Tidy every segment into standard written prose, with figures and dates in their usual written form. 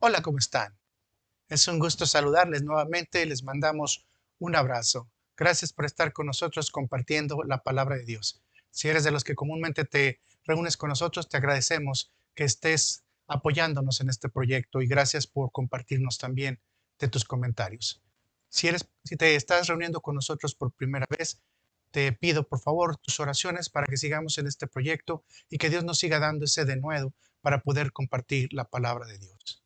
Hola, ¿cómo están? Es un gusto saludarles nuevamente. Les mandamos un abrazo. Gracias por estar con nosotros compartiendo la palabra de Dios. Si eres de los que comúnmente te reúnes con nosotros, te agradecemos que estés apoyándonos en este proyecto y gracias por compartirnos también de tus comentarios. Si te estás reuniendo con nosotros por primera vez, te pido por favor tus oraciones para que sigamos en este proyecto y que Dios nos siga dando ese denuedo para poder compartir la palabra de Dios.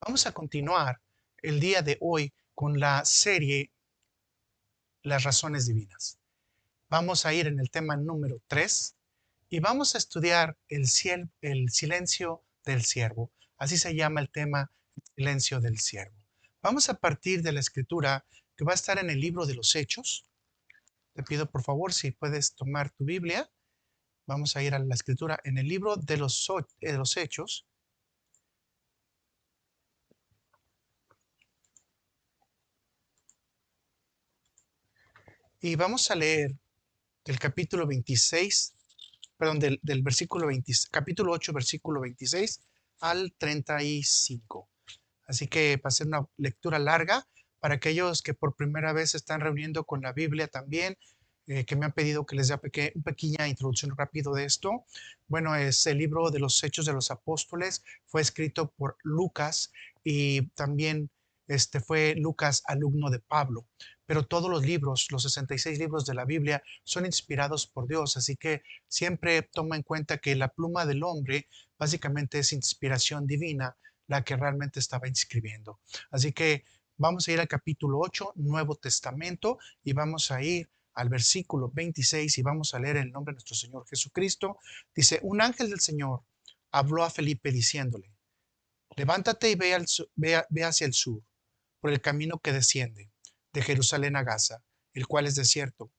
Vamos a continuar el día de hoy con la serie Las razones divinas. Vamos a ir en el tema número 3 y vamos a estudiar el silencio del siervo. Así se llama el tema, silencio del siervo. Vamos a partir de la escritura que va a estar en el libro de los Hechos. Te pido por favor si puedes tomar tu Biblia. Vamos a ir a la escritura en el libro de los Hechos y vamos a leer del capítulo 26, perdón, del versículo 20, capítulo 8, versículo 26 al 35. Así que va a ser una lectura larga para aquellos que por primera vez se están reuniendo con la Biblia también, que me han pedido que les dé una pequeña introducción rápido de esto. Bueno, es el libro de los Hechos de los Apóstoles, fue escrito por Lucas y también fue Lucas alumno de Pablo, pero todos los libros, los 66 libros de la Biblia, son inspirados por Dios, así que siempre toma en cuenta que la pluma del hombre básicamente es inspiración divina la que realmente estaba inscribiendo. Así que vamos a ir al capítulo 8, Nuevo Testamento, y vamos a ir al versículo 26 y vamos a leer el nombre de nuestro Señor Jesucristo. Dice, un ángel del Señor habló a Felipe diciéndole, levántate y ve hacia el sur, por el camino que desciende de Jerusalén a Gaza, el cual es desierto.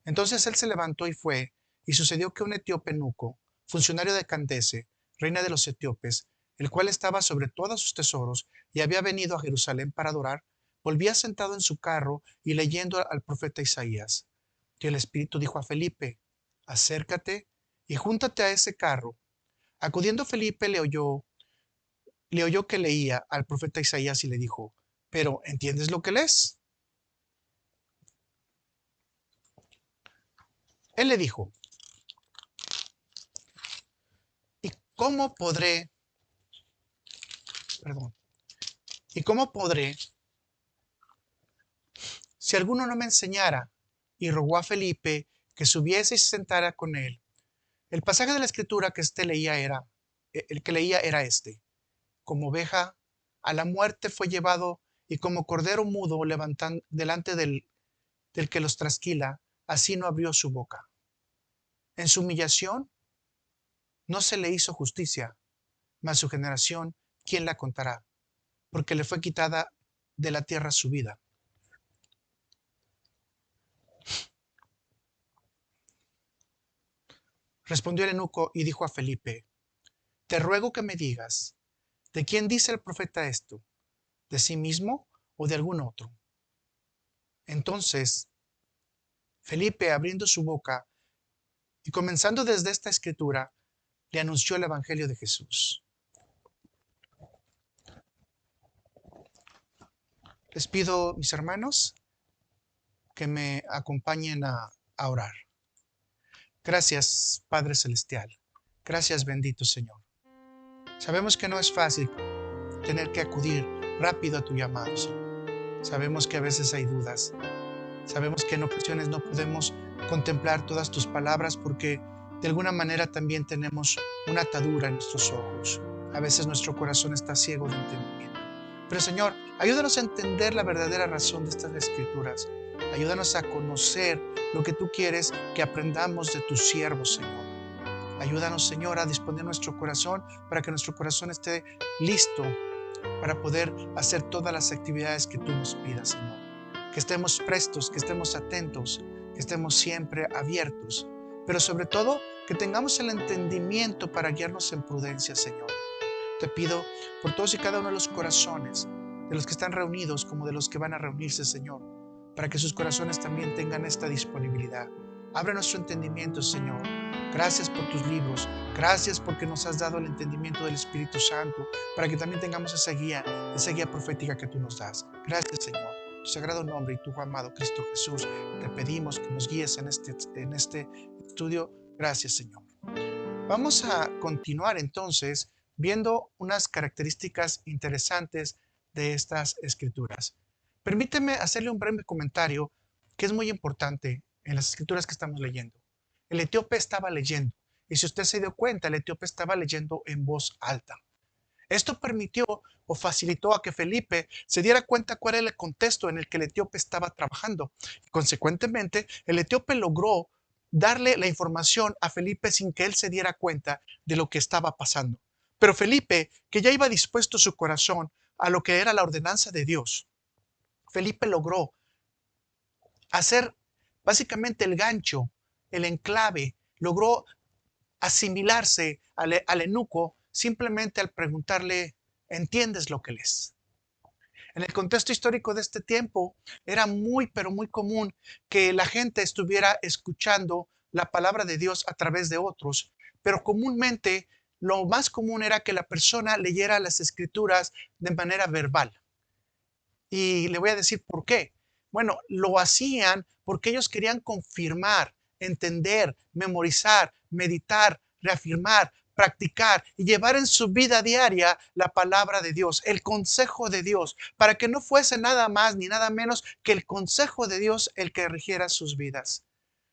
Entonces él se levantó y fue, y sucedió que un etíope nuco, funcionario de Candace, reina de los etíopes, el cual estaba sobre todos sus tesoros y había venido a Jerusalén para adorar, volvía sentado en su carro y leyendo al profeta Isaías. Y el Espíritu dijo a Felipe, acércate y júntate a ese carro. Acudiendo Felipe le oyó que leía al profeta Isaías y le dijo, pero ¿entiendes lo que lees? Él le dijo, ¿y cómo podré, perdón, y cómo podré, si alguno no me enseñara? Y rogó a Felipe que subiese y se sentara con él. El pasaje de la escritura que el que leía era este, como oveja a la muerte fue llevado y como cordero mudo levantan, delante del que los trasquila, así no abrió su boca. En su humillación no se le hizo justicia, mas su generación, ¿quién la contará? Porque le fue quitada de la tierra su vida. Respondió el eunuco y dijo a Felipe, te ruego que me digas, ¿de quién dice el profeta esto? ¿De sí mismo o de algún otro? Entonces Felipe, abriendo su boca y comenzando desde esta escritura, le anunció el Evangelio de Jesús. Les pido, mis hermanos, que me acompañen a orar. Gracias, Padre Celestial. Gracias, bendito Señor. Sabemos que no es fácil tener que acudir rápido a tu llamado, Señor. Sabemos que a veces hay dudas. Sabemos que en ocasiones no podemos contemplar todas tus palabras porque de alguna manera también tenemos una atadura en nuestros ojos. A veces nuestro corazón está ciego de entendimiento. Pero Señor, ayúdanos a entender la verdadera razón de estas escrituras. Ayúdanos a conocer lo que tú quieres que aprendamos de tus siervos, Señor. Ayúdanos, Señor, a disponer nuestro corazón para que nuestro corazón esté listo para poder hacer todas las actividades que tú nos pidas, Señor. Que estemos prestos, que estemos atentos, que estemos siempre abiertos, pero sobre todo que tengamos el entendimiento para guiarnos en prudencia, Señor. Te pido por todos y cada uno de los corazones, de los que están reunidos como de los que van a reunirse, Señor, para que sus corazones también tengan esta disponibilidad, Abre nuestro entendimiento, Señor. Gracias por tus libros. Gracias porque nos has dado el entendimiento del Espíritu Santo para que también tengamos esa guía profética que tú nos das. Gracias, Señor. En tu sagrado nombre y tu amado Cristo Jesús, te pedimos que nos guíes en este estudio. Gracias, Señor. Vamos a continuar entonces viendo unas características interesantes de estas escrituras. Permíteme hacerle un breve comentario que es muy importante en las escrituras que estamos leyendo. El etíope estaba leyendo, y si usted se dio cuenta, el etíope estaba leyendo en voz alta. Esto permitió o facilitó a que Felipe se diera cuenta cuál era el contexto en el que el etíope estaba trabajando. Y consecuentemente, el etíope logró darle la información a Felipe sin que él se diera cuenta de lo que estaba pasando. Pero Felipe, que ya iba dispuesto su corazón a lo que era la ordenanza de Dios, Felipe logró hacer básicamente el gancho, el enclave, logró asimilarse al eunuco simplemente al preguntarle, ¿entiendes lo que lees? En el contexto histórico de este tiempo era muy, pero muy común que la gente estuviera escuchando la palabra de Dios a través de otros, pero comúnmente lo más común era que la persona leyera las escrituras de manera verbal. Y le voy a decir por qué. Bueno, lo hacían porque ellos querían confirmar, entender, memorizar, meditar, reafirmar, practicar y llevar en su vida diaria la palabra de Dios, el consejo de Dios, para que no fuese nada más ni nada menos que el consejo de Dios el que rigiera sus vidas.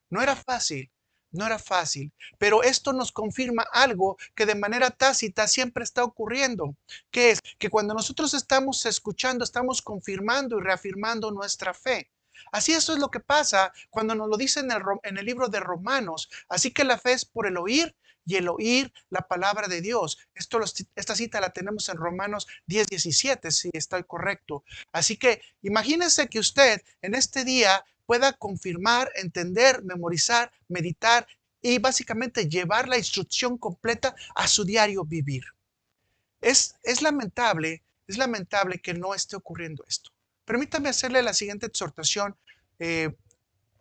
No era fácil, no era fácil, pero esto nos confirma algo que de manera tácita siempre está ocurriendo, que es que cuando nosotros estamos escuchando, estamos confirmando y reafirmando nuestra fe. Así eso es lo que pasa cuando nos lo dice en el libro de Romanos. Así que la fe es por el oír y el oír la palabra de Dios. Esta cita la tenemos en Romanos 10:17, si estoy correcto. Así que imagínese que usted en este día pueda confirmar, entender, memorizar, meditar y básicamente llevar la instrucción completa a su diario vivir. Es lamentable que no esté ocurriendo esto. Permítame hacerle la siguiente exhortación eh,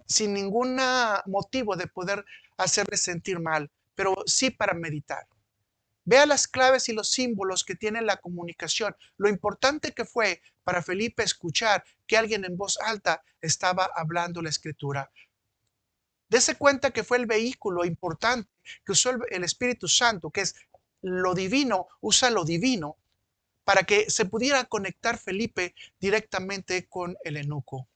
sin ningún motivo de poder hacerle sentir mal, pero sí para meditar. Vea las claves y los símbolos que tiene la comunicación. Lo importante que fue para Felipe escuchar que alguien en voz alta estaba hablando la escritura. Dese cuenta que fue el vehículo importante que usó el Espíritu Santo, que es lo divino, usa lo divino para que se pudiera conectar Felipe directamente con el eunuco.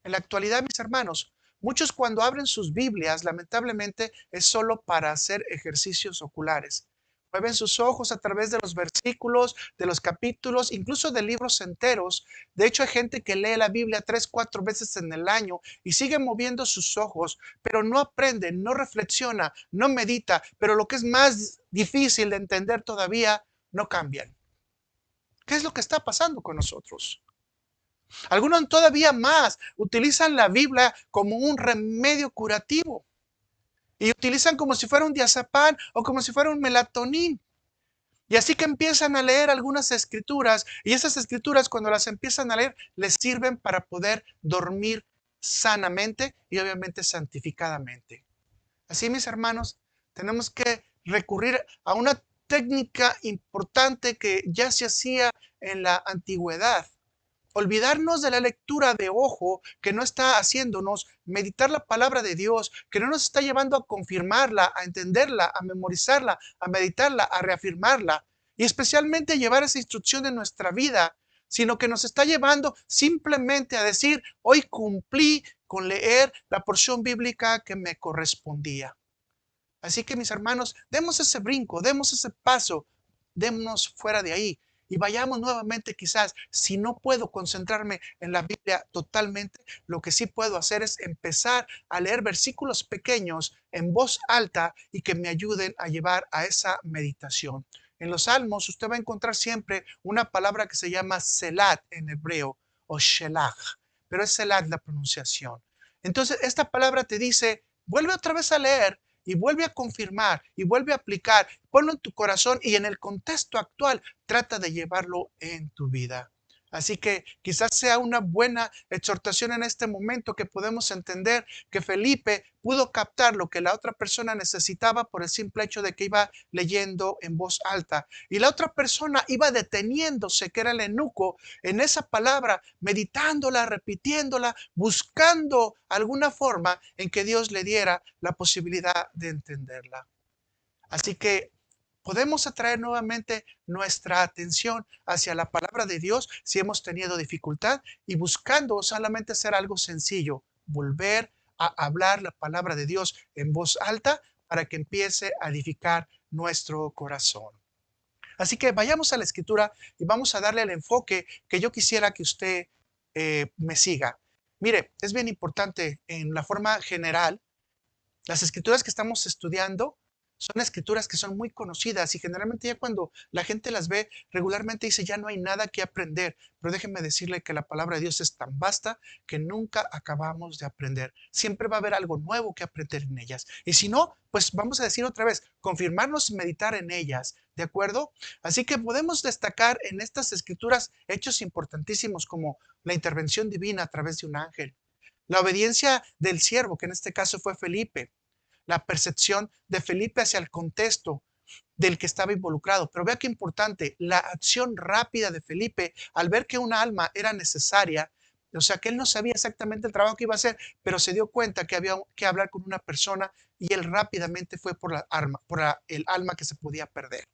En la actualidad, mis hermanos, muchos cuando abren sus Biblias, lamentablemente, es solo para hacer ejercicios oculares. Mueven sus ojos a través de los versículos, de los capítulos, incluso de libros enteros. De hecho, hay gente que lee la Biblia 3, 4 veces en el año y sigue moviendo sus ojos, pero no aprende, no reflexiona, no medita, pero lo que es más difícil de entender todavía, no cambian. ¿Qué es lo que está pasando con nosotros? Algunos todavía más utilizan la Biblia como un remedio curativo y utilizan como si fuera un diazepam o como si fuera un melatonín. Y así que empiezan a leer algunas escrituras y esas escrituras cuando las empiezan a leer les sirven para poder dormir sanamente y obviamente santificadamente. Así, mis hermanos, tenemos que recurrir a una técnica importante que ya se hacía en la antigüedad. Olvidarnos de la lectura de ojo que no está haciéndonos meditar la palabra de Dios, que no nos está llevando a confirmarla, a entenderla, a memorizarla, a meditarla, a reafirmarla y especialmente llevar esa instrucción en nuestra vida, sino que nos está llevando simplemente a decir, hoy cumplí con leer la porción bíblica que me correspondía. Así que mis hermanos, demos ese brinco, demos ese paso, démonos fuera de ahí y vayamos nuevamente quizás, si no puedo concentrarme en la Biblia totalmente, lo que sí puedo hacer es empezar a leer versículos pequeños en voz alta y que me ayuden a llevar a esa meditación. En los Salmos usted va a encontrar siempre una palabra que se llama Selat en hebreo o Shelach, pero es Selat la pronunciación. Entonces esta palabra te dice, vuelve otra vez a leer y vuelve a confirmar y vuelve a aplicar, ponlo en tu corazón y en el contexto actual trata de llevarlo en tu vida. Así que quizás sea una buena exhortación en este momento que podemos entender que Felipe pudo captar lo que la otra persona necesitaba por el simple hecho de que iba leyendo en voz alta. Y la otra persona iba deteniéndose, que era el eunuco, en esa palabra, meditándola, repitiéndola, buscando alguna forma en que Dios le diera la posibilidad de entenderla. Así que podemos atraer nuevamente nuestra atención hacia la palabra de Dios si hemos tenido dificultad y buscando solamente hacer algo sencillo, volver a hablar la palabra de Dios en voz alta para que empiece a edificar nuestro corazón. Así que vayamos a la escritura y vamos a darle el enfoque que yo quisiera que usted me siga. Mire, es bien importante en la forma general. Las escrituras que estamos estudiando son escrituras que son muy conocidas y generalmente ya cuando la gente las ve regularmente dice ya no hay nada que aprender, pero déjenme decirle que la palabra de Dios es tan vasta que nunca acabamos de aprender. Siempre va a haber algo nuevo que aprender en ellas. Y si no, pues vamos a decir otra vez, confirmarnos y meditar en ellas, ¿de acuerdo? Así que podemos destacar en estas escrituras hechos importantísimos como la intervención divina a través de un ángel, la obediencia del siervo, que en este caso fue Felipe, la percepción de Felipe hacia el contexto del que estaba involucrado. Pero vea qué importante, la acción rápida de Felipe al ver que una alma era necesaria, o sea, que él no sabía exactamente el trabajo que iba a hacer, pero se dio cuenta que había que hablar con una persona y él rápidamente fue por el alma que se podía perder.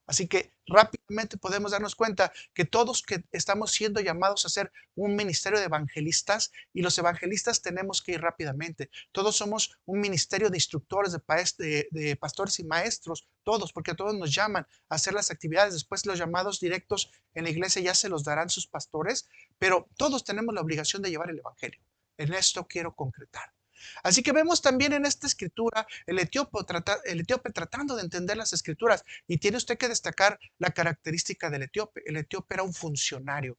Así que rápidamente podemos darnos cuenta que todos que estamos siendo llamados a ser un ministerio de evangelistas y los evangelistas tenemos que ir rápidamente. Todos somos un ministerio de instructores, de pastores y maestros, todos, porque a todos nos llaman a hacer las actividades. Después los llamados directos en la iglesia ya se los darán sus pastores, pero todos tenemos la obligación de llevar el evangelio. En esto quiero concretar. Así que vemos también en esta escritura el etíope tratando de entender las escrituras y tiene usted que destacar la característica del etíope. El etíope era un funcionario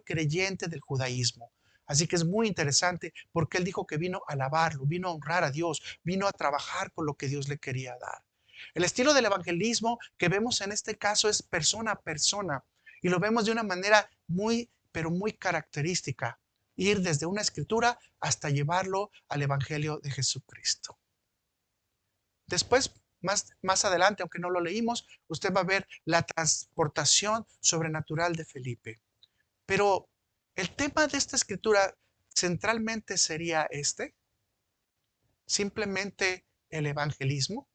creyente del judaísmo. Así que es muy interesante porque él dijo que vino a alabarlo, vino a honrar a Dios, vino a trabajar con lo que Dios le quería dar. El estilo del evangelismo que vemos en este caso es persona a persona y lo vemos de una manera muy, pero muy característica. Ir desde una escritura hasta llevarlo al Evangelio de Jesucristo. Después, más adelante, aunque no lo leímos, usted va a ver la transportación sobrenatural de Felipe. Pero el tema de esta escritura centralmente sería simplemente el evangelismo,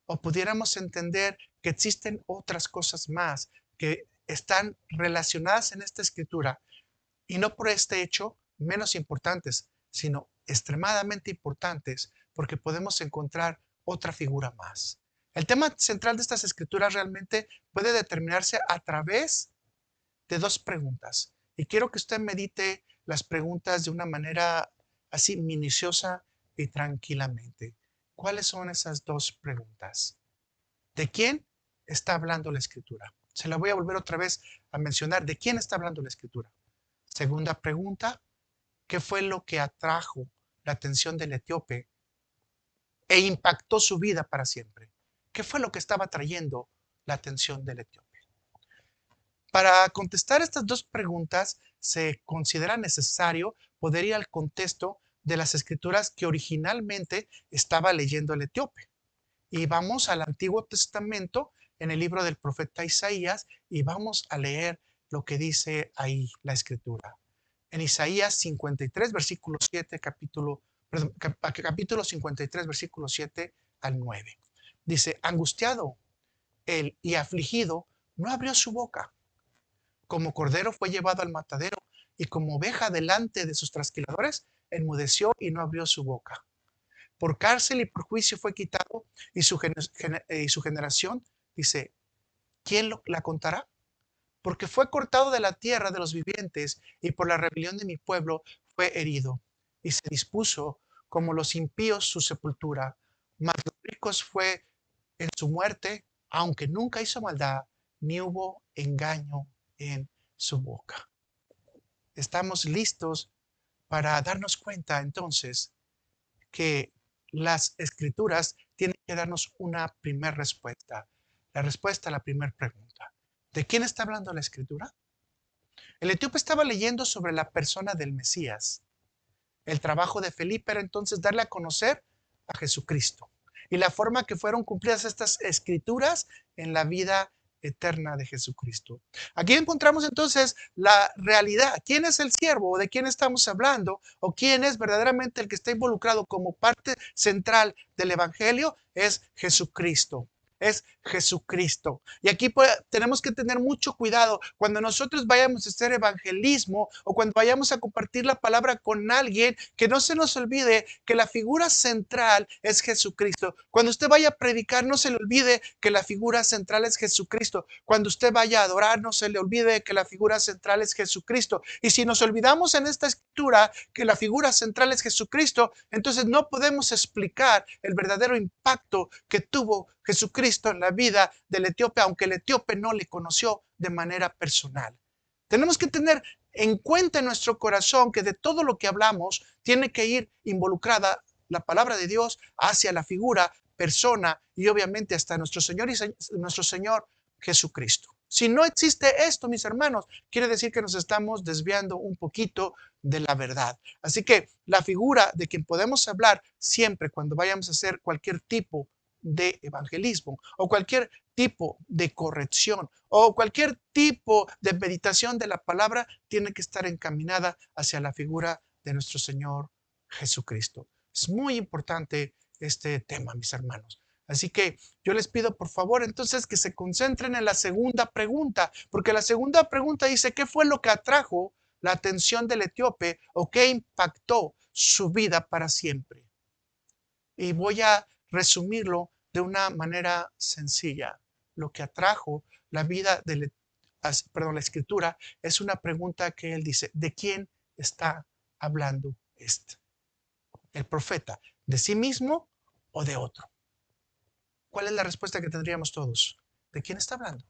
o pudiéramos entender que existen otras cosas más que están relacionadas en esta escritura y no por este hecho menos importantes, sino extremadamente importantes porque podemos encontrar otra figura más. El tema central de estas escrituras realmente puede determinarse a través de dos preguntas. Y quiero que usted medite las preguntas de una manera así minuciosa y tranquilamente. ¿Cuáles son esas dos preguntas? ¿De quién está hablando la escritura? Se la voy a volver otra vez a mencionar. ¿De quién está hablando la escritura? Segunda pregunta, ¿qué fue lo que atrajo la atención del etíope e impactó su vida para siempre? ¿Qué fue lo que estaba atrayendo la atención del etíope? Para contestar estas dos preguntas, se considera necesario poder ir al contexto de las escrituras que originalmente estaba leyendo el etíope. Y vamos al Antiguo Testamento en el libro del profeta Isaías y vamos a leer lo que dice ahí la escritura. En Isaías 53, versículo 7, capítulo 53, versículo 7 al 9. Dice, angustiado él y afligido, no abrió su boca. Como cordero fue llevado al matadero y como oveja delante de sus trasquiladores, enmudeció y no abrió su boca. Por cárcel y por juicio fue quitado y su generación, dice, ¿quién la contará? Porque fue cortado de la tierra de los vivientes y por la rebelión de mi pueblo fue herido. Y se dispuso como los impíos su sepultura. Mas los ricos fue en su muerte, aunque nunca hizo maldad, ni hubo engaño en su boca. Estamos listos para darnos cuenta entonces que las escrituras tienen que darnos una primera respuesta. La respuesta a la primera pregunta. ¿De quién está hablando la escritura? El etíope estaba leyendo sobre la persona del Mesías. El trabajo de Felipe era entonces darle a conocer a Jesucristo y la forma que fueron cumplidas estas escrituras en la vida eterna de Jesucristo. Aquí encontramos entonces la realidad. ¿Quién es el siervo o de quién estamos hablando? ¿O quién es verdaderamente el que está involucrado como parte central del Evangelio? Es Jesucristo. Es Jesucristo. Y aquí tenemos que tener mucho cuidado cuando nosotros vayamos a hacer evangelismo o cuando vayamos a compartir la palabra con alguien, que no se nos olvide que la figura central es Jesucristo. Cuando usted vaya a predicar, no se le olvide que la figura central es Jesucristo. Cuando usted vaya a adorar, no se le olvide que la figura central es Jesucristo. Y si nos olvidamos en esta escritura que la figura central es Jesucristo, entonces no podemos explicar el verdadero impacto que tuvo Jesucristo en la vida del etíope, aunque el etíope no le conoció de manera personal. Tenemos que tener en cuenta en nuestro corazón que de todo lo que hablamos tiene que ir involucrada la palabra de Dios hacia la figura, persona y obviamente hasta nuestro Señor Jesucristo. Si no existe esto, mis hermanos, quiere decir que nos estamos desviando un poquito de la verdad. Así que la figura de quien podemos hablar siempre cuando vayamos a hacer cualquier tipo de evangelismo o cualquier tipo de corrección o cualquier tipo de meditación de la palabra tiene que estar encaminada hacia la figura de nuestro Señor Jesucristo. Es muy importante este tema, mis hermanos. Así que yo les pido por favor entonces que se concentren en la segunda pregunta, porque la segunda pregunta dice, ¿qué fue lo que atrajo la atención del etíope o qué impactó su vida para siempre? Y voy a resumirlo de una manera sencilla. Lo que atrajo la vida la escritura es una pregunta que él dice, ¿de quién está hablando este? El profeta, ¿de sí mismo o de otro? ¿Cuál es la respuesta que tendríamos todos? ¿De quién está hablando?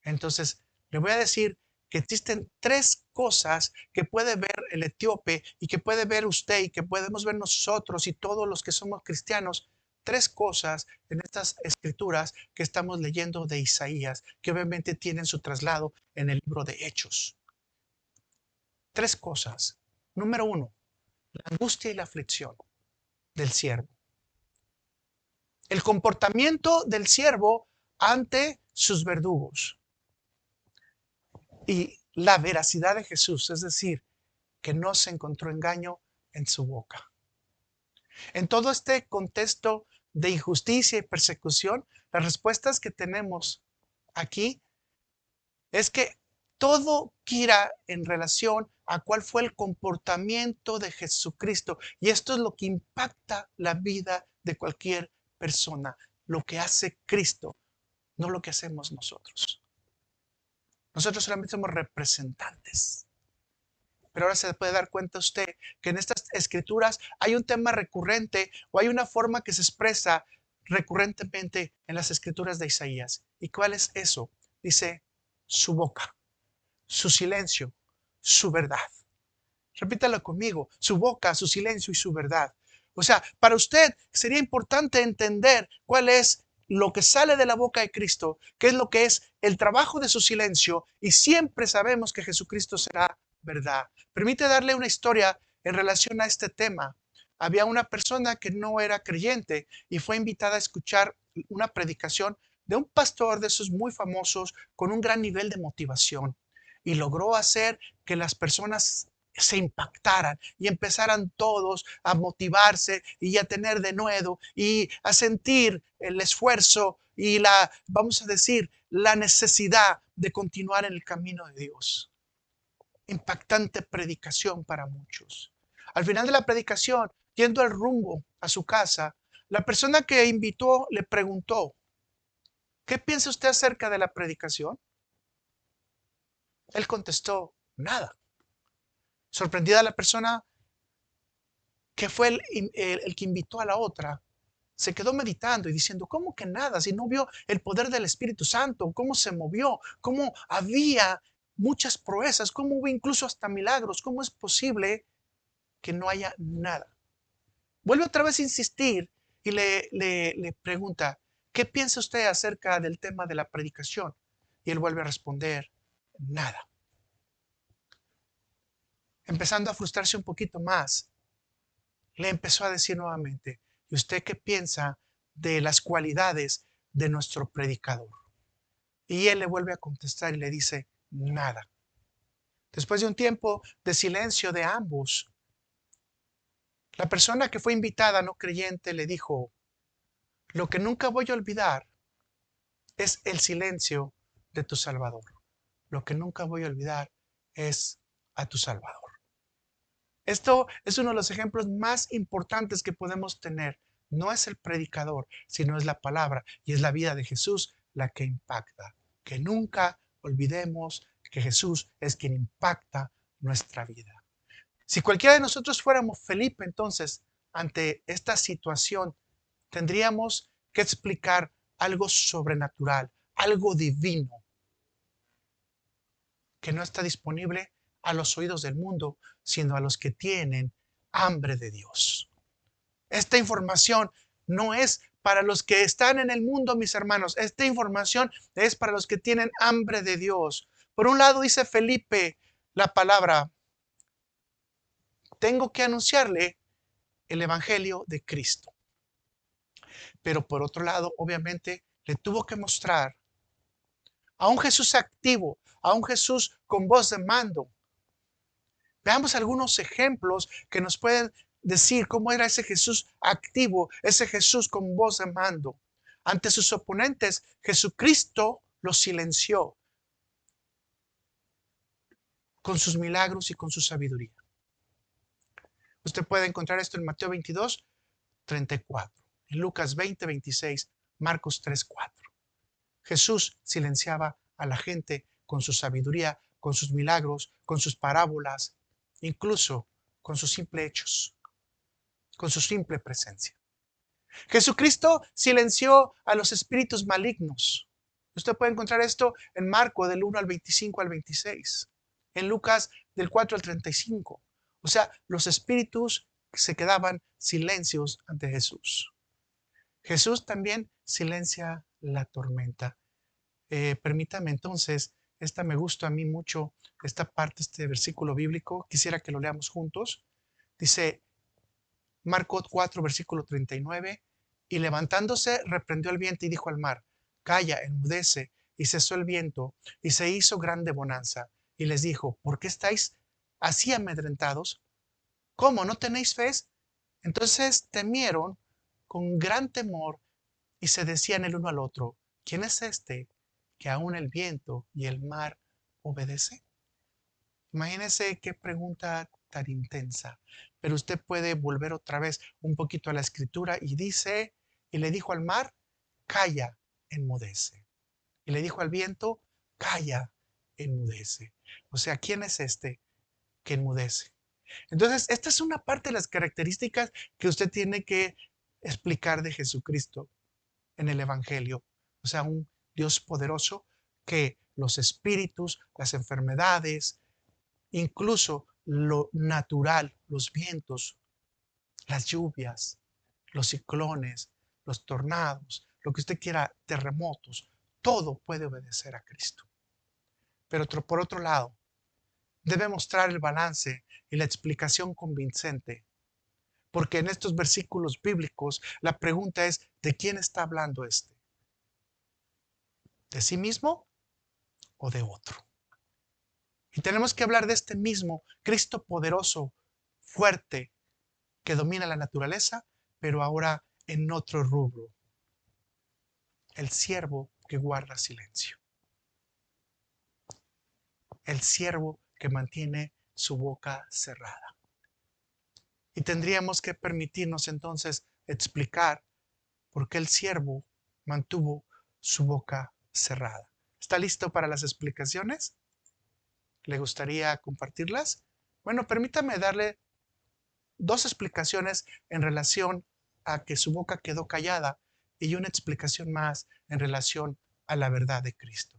Entonces, le voy a decir que existen tres cosas que puede ver el etíope y que puede ver usted y que podemos ver nosotros y todos los que somos cristianos. Tres cosas en estas escrituras que estamos leyendo de Isaías, que obviamente tienen su traslado en el libro de Hechos. Tres cosas. Número uno, la angustia y la aflicción del siervo. El comportamiento del siervo ante sus verdugos. Y la veracidad de Jesús, es decir, que no se encontró engaño en su boca. En todo este contexto de injusticia y persecución, las respuestas que tenemos aquí es que todo gira en relación a cuál fue el comportamiento de Jesucristo. Y esto es lo que impacta la vida de cualquier persona, lo que hace Cristo, no lo que hacemos nosotros. Nosotros solamente somos representantes. Pero ahora se puede dar cuenta usted que en estas escrituras hay un tema recurrente o hay una forma que se expresa recurrentemente en las escrituras de Isaías. ¿Y cuál es eso? Dice su boca, su silencio, su verdad. Repítalo conmigo, su boca, su silencio y su verdad. O sea, para usted sería importante entender cuál es lo que sale de la boca de Cristo, qué es lo que es el trabajo de su silencio, y siempre sabemos que Jesucristo será verdad. Permite darle una historia en relación a este tema. Había una persona que no era creyente y fue invitada a escuchar una predicación de un pastor de esos muy famosos con un gran nivel de motivación y logró hacer que las personas se impactaran y empezaran todos a motivarse y a tener de nuevo y a sentir el esfuerzo y vamos a decir, la necesidad de continuar en el camino de Dios. Impactante predicación para muchos. Al final de la predicación, yendo al rumbo a su casa, la persona que invitó le preguntó, ¿qué piensa usted acerca de la predicación? Él contestó, nada. Sorprendida la persona que fue el que invitó a la otra, se quedó meditando y diciendo, ¿cómo que nada? Si no vio el poder del Espíritu Santo, cómo se movió, cómo había muchas proezas, cómo hubo incluso hasta milagros, ¿cómo es posible que no haya nada? Vuelve otra vez a insistir y le pregunta, ¿qué piensa usted acerca del tema de la predicación? Y él vuelve a responder, nada. Empezando a frustrarse un poquito más, le empezó a decir nuevamente, ¿y usted qué piensa de las cualidades de nuestro predicador? Y él le vuelve a contestar y le dice, nada. Después de un tiempo de silencio de ambos, la persona que fue invitada, no creyente, le dijo, lo que nunca voy a olvidar es el silencio de tu Salvador. Lo que nunca voy a olvidar es a tu Salvador. Esto es uno de los ejemplos más importantes que podemos tener. No es el predicador, sino es la palabra y es la vida de Jesús la que impacta. Que nunca olvidemos que Jesús es quien impacta nuestra vida. Si cualquiera de nosotros fuéramos Felipe, entonces, ante esta situación, tendríamos que explicar algo sobrenatural, algo divino, que no está disponible a los oídos del mundo, sino a los que tienen hambre de Dios. Esta información no es para los que están en el mundo, mis hermanos. Esta información es para los que tienen hambre de Dios. Por un lado dice Felipe la palabra, tengo que anunciarle el Evangelio de Cristo. Pero por otro lado, obviamente, le tuvo que mostrar a un Jesús activo, a un Jesús con voz de mando. Veamos algunos ejemplos que nos pueden decir cómo era ese Jesús activo, ese Jesús con voz de mando. Ante sus oponentes, Jesucristo los silenció con sus milagros y con su sabiduría. Usted puede encontrar esto en Mateo 22, 34, en Lucas 20, 26, Marcos 3, 4. Jesús silenciaba a la gente con su sabiduría, con sus milagros, con sus parábolas, incluso con sus simples hechos, con su simple presencia. Jesucristo silenció a los espíritus malignos. Usted puede encontrar esto en Marco del 1 al 25 al 26, en Lucas del 4 al 35. O sea, los espíritus se quedaban silencios ante Jesús. Jesús también silencia la tormenta. Permítame entonces, esta me gusta a mí mucho, esta parte, este versículo bíblico, quisiera que lo leamos juntos. Dice Marcos 4, versículo 39, y levantándose reprendió el viento y dijo al mar, calla, enmudece, y cesó el viento, y se hizo grande bonanza. Y les dijo, ¿por qué estáis así amedrentados? ¿Cómo, no tenéis fe? Entonces temieron con gran temor y se decían el uno al otro, ¿quién es este que aún el viento y el mar obedece? Imagínese qué pregunta tan intensa. Pero usted puede volver otra vez un poquito a la escritura y dice, y le dijo al mar, calla, enmudece. Y le dijo al viento, calla, enmudece. O sea, ¿quién es este que enmudece? Entonces, esta es una parte de las características que usted tiene que explicar de Jesucristo en el Evangelio. O sea, un Dios poderoso que los espíritus, las enfermedades, incluso lo natural, los vientos, las lluvias, los ciclones, los tornados, lo que usted quiera, terremotos, todo puede obedecer a Cristo. Pero por otro lado, debe mostrar el balance y la explicación convincente. Porque en estos versículos bíblicos la pregunta es, ¿de quién está hablando este? ¿De sí mismo o de otro? Y tenemos que hablar de este mismo Cristo poderoso, fuerte, que domina la naturaleza, pero ahora en otro rubro. El siervo que guarda silencio. El siervo que mantiene su boca cerrada. Y tendríamos que permitirnos entonces explicar por qué el siervo mantuvo su boca cerrada. ¿Está listo para las explicaciones? ¿Le gustaría compartirlas? Bueno, permítame darle dos explicaciones en relación a que su boca quedó callada y una explicación más en relación a la verdad de Cristo.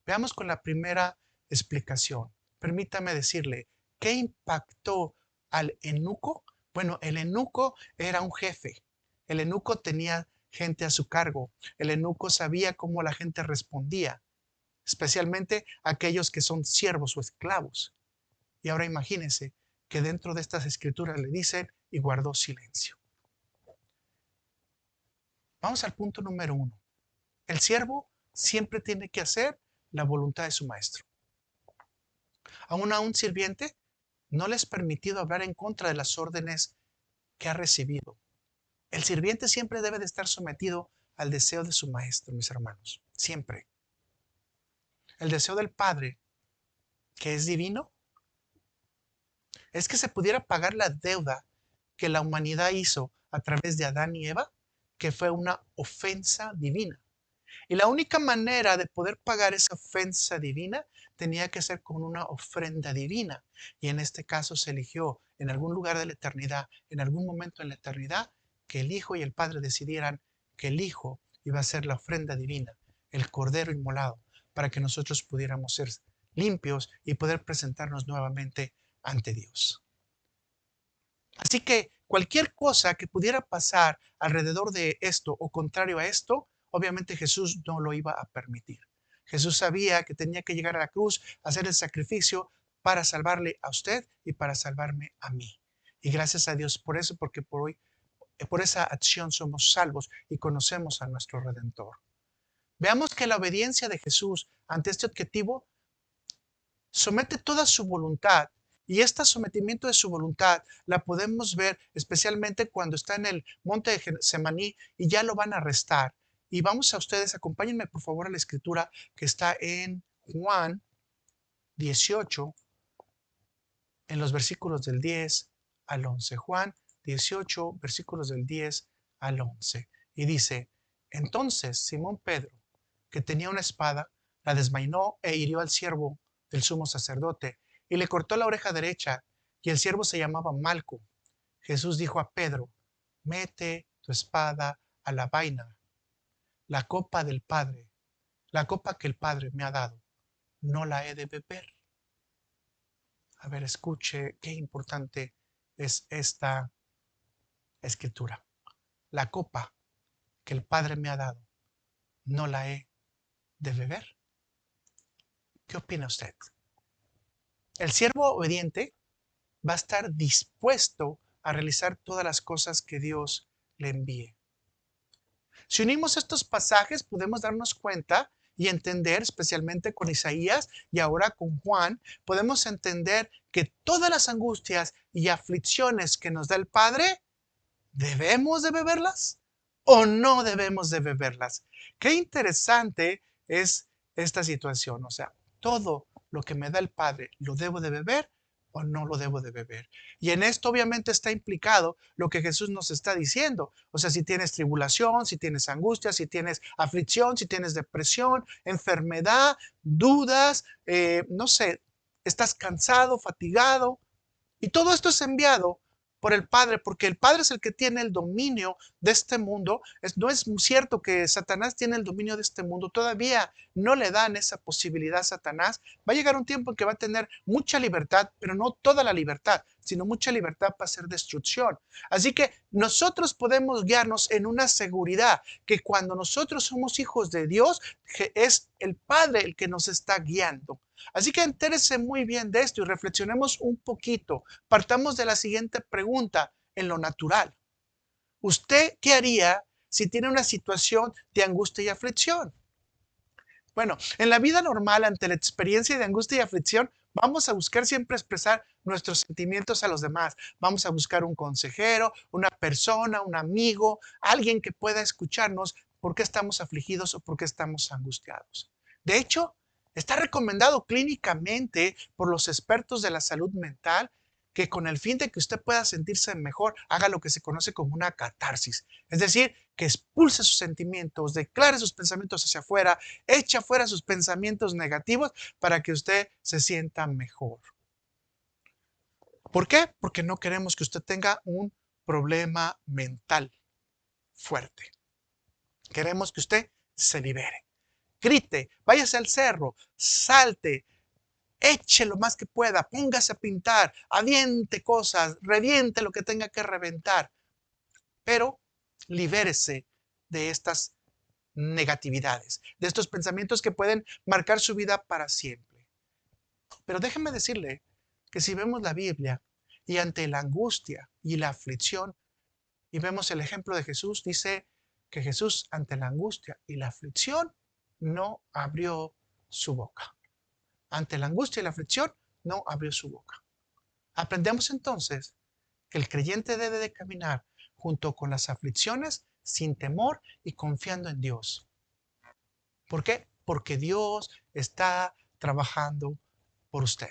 Veamos con la primera explicación. Permítame decirle, ¿qué impactó al eunuco? Bueno, el eunuco era un jefe. El eunuco tenía gente a su cargo. El eunuco sabía cómo la gente respondía. especialmente aquellos que son siervos o esclavos. Y ahora imagínense que dentro de estas escrituras le dicen y guardó silencio. Vamos al punto número 1. El siervo siempre tiene que hacer la voluntad de su maestro. Aún a un sirviente no le es permitido hablar en contra de las órdenes que ha recibido. El sirviente siempre debe de estar sometido al deseo de su maestro, mis hermanos. Siempre. El deseo del Padre, que es divino, es que se pudiera pagar la deuda que la humanidad hizo a través de Adán y Eva, que fue una ofensa divina. Y la única manera de poder pagar esa ofensa divina tenía que ser con una ofrenda divina. Y en este caso se eligió en algún lugar de la eternidad, en algún momento en la eternidad, que el Hijo y el Padre decidieran que el Hijo iba a ser la ofrenda divina, el Cordero inmolado, para que nosotros pudiéramos ser limpios y poder presentarnos nuevamente ante Dios. Así que cualquier cosa que pudiera pasar alrededor de esto o contrario a esto, obviamente Jesús no lo iba a permitir. Jesús sabía que tenía que llegar a la cruz, hacer el sacrificio para salvarle a usted y para salvarme a mí. Y gracias a Dios por eso, porque por esa acción somos salvos y conocemos a nuestro Redentor. Veamos que la obediencia de Jesús ante este objetivo somete toda su voluntad. Y este sometimiento de su voluntad la podemos ver especialmente cuando está en el monte de Getsemaní y ya lo van a arrestar. Y vamos a ustedes, acompáñenme por favor a la escritura que está en Juan 18, en los versículos del 10 al 11. Juan 18, versículos del 10 al 11. Y dice, entonces Simón Pedro, que tenía una espada, la desvainó e hirió al siervo del sumo sacerdote y le cortó la oreja derecha, y el siervo se llamaba Malco. Jesús dijo a Pedro, mete tu espada a la vaina. La copa del Padre, la copa que el Padre me ha dado, no la he de beber. A ver, escuche qué importante es esta escritura. La copa que el Padre me ha dado, no la he de beber. ¿Qué opina usted? El siervo obediente va a estar dispuesto a realizar todas las cosas que Dios le envíe. Si unimos estos pasajes, podemos darnos cuenta y entender, especialmente con Isaías y ahora con Juan, podemos entender que todas las angustias y aflicciones que nos da el Padre, ¿debemos de beberlas o no debemos de beberlas? Qué interesante es esta situación. O sea, todo lo que me da el Padre, ¿lo debo de beber o no lo debo de beber? Y en esto obviamente está implicado lo que Jesús nos está diciendo. O sea, si tienes tribulación, si tienes angustia, si tienes aflicción, si tienes depresión, enfermedad, dudas, no sé, estás cansado, fatigado, y todo esto es enviado por el Padre, porque el Padre es el que tiene el dominio de este mundo. No es cierto que Satanás tiene el dominio de este mundo. Todavía no le dan esa posibilidad a Satanás. Va a llegar un tiempo en que va a tener mucha libertad, pero no toda la libertad, sino mucha libertad para hacer destrucción. Así que nosotros podemos guiarnos en una seguridad que cuando nosotros somos hijos de Dios, es el Padre el que nos está guiando. Así que entérese muy bien de esto y reflexionemos un poquito. Partamos de la siguiente pregunta en lo natural. ¿Usted qué haría si tiene una situación de angustia y aflicción? Bueno, en la vida normal, ante la experiencia de angustia y aflicción, vamos a buscar siempre expresar nuestros sentimientos a los demás. Vamos a buscar un consejero, una persona, un amigo, alguien que pueda escucharnos por qué estamos afligidos o por qué estamos angustiados. De hecho, está recomendado clínicamente por los expertos de la salud mental que con el fin de que usted pueda sentirse mejor, haga lo que se conoce como una catarsis. Es decir, que expulse sus sentimientos, declare sus pensamientos hacia afuera, eche afuera sus pensamientos negativos para que usted se sienta mejor. ¿Por qué? Porque no queremos que usted tenga un problema mental fuerte. Queremos que usted se libere. Grite, váyase al cerro, salte, eche lo más que pueda, póngase a pintar, aviente cosas, reviente lo que tenga que reventar, pero libérese de estas negatividades, de estos pensamientos que pueden marcar su vida para siempre. Pero déjenme decirle que si vemos la Biblia y ante la angustia y la aflicción, y vemos el ejemplo de Jesús, dice que Jesús ante la angustia y la aflicción no abrió su boca. Ante la angustia y la aflicción no abrió su boca. Aprendemos entonces que el creyente debe de caminar junto con las aflicciones sin temor y confiando en Dios. ¿Por qué? Porque Dios está trabajando por usted.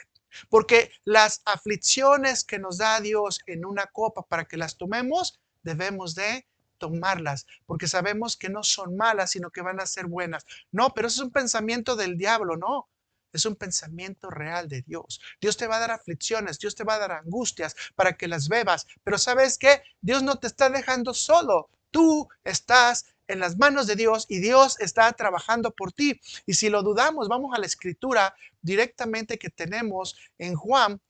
Porque las aflicciones que nos da Dios en una copa para que las tomemos, debemos de tomarlas, porque sabemos que no son malas, sino que van a ser buenas. No, pero eso es un pensamiento del diablo, no. Es un pensamiento real de Dios. Dios te va a dar aflicciones, Dios te va a dar angustias para que las bebas. Pero ¿sabes qué? Dios no te está dejando solo. Tú estás en las manos de Dios y Dios está trabajando por ti. Y si lo dudamos, vamos a la escritura directamente que tenemos en Juan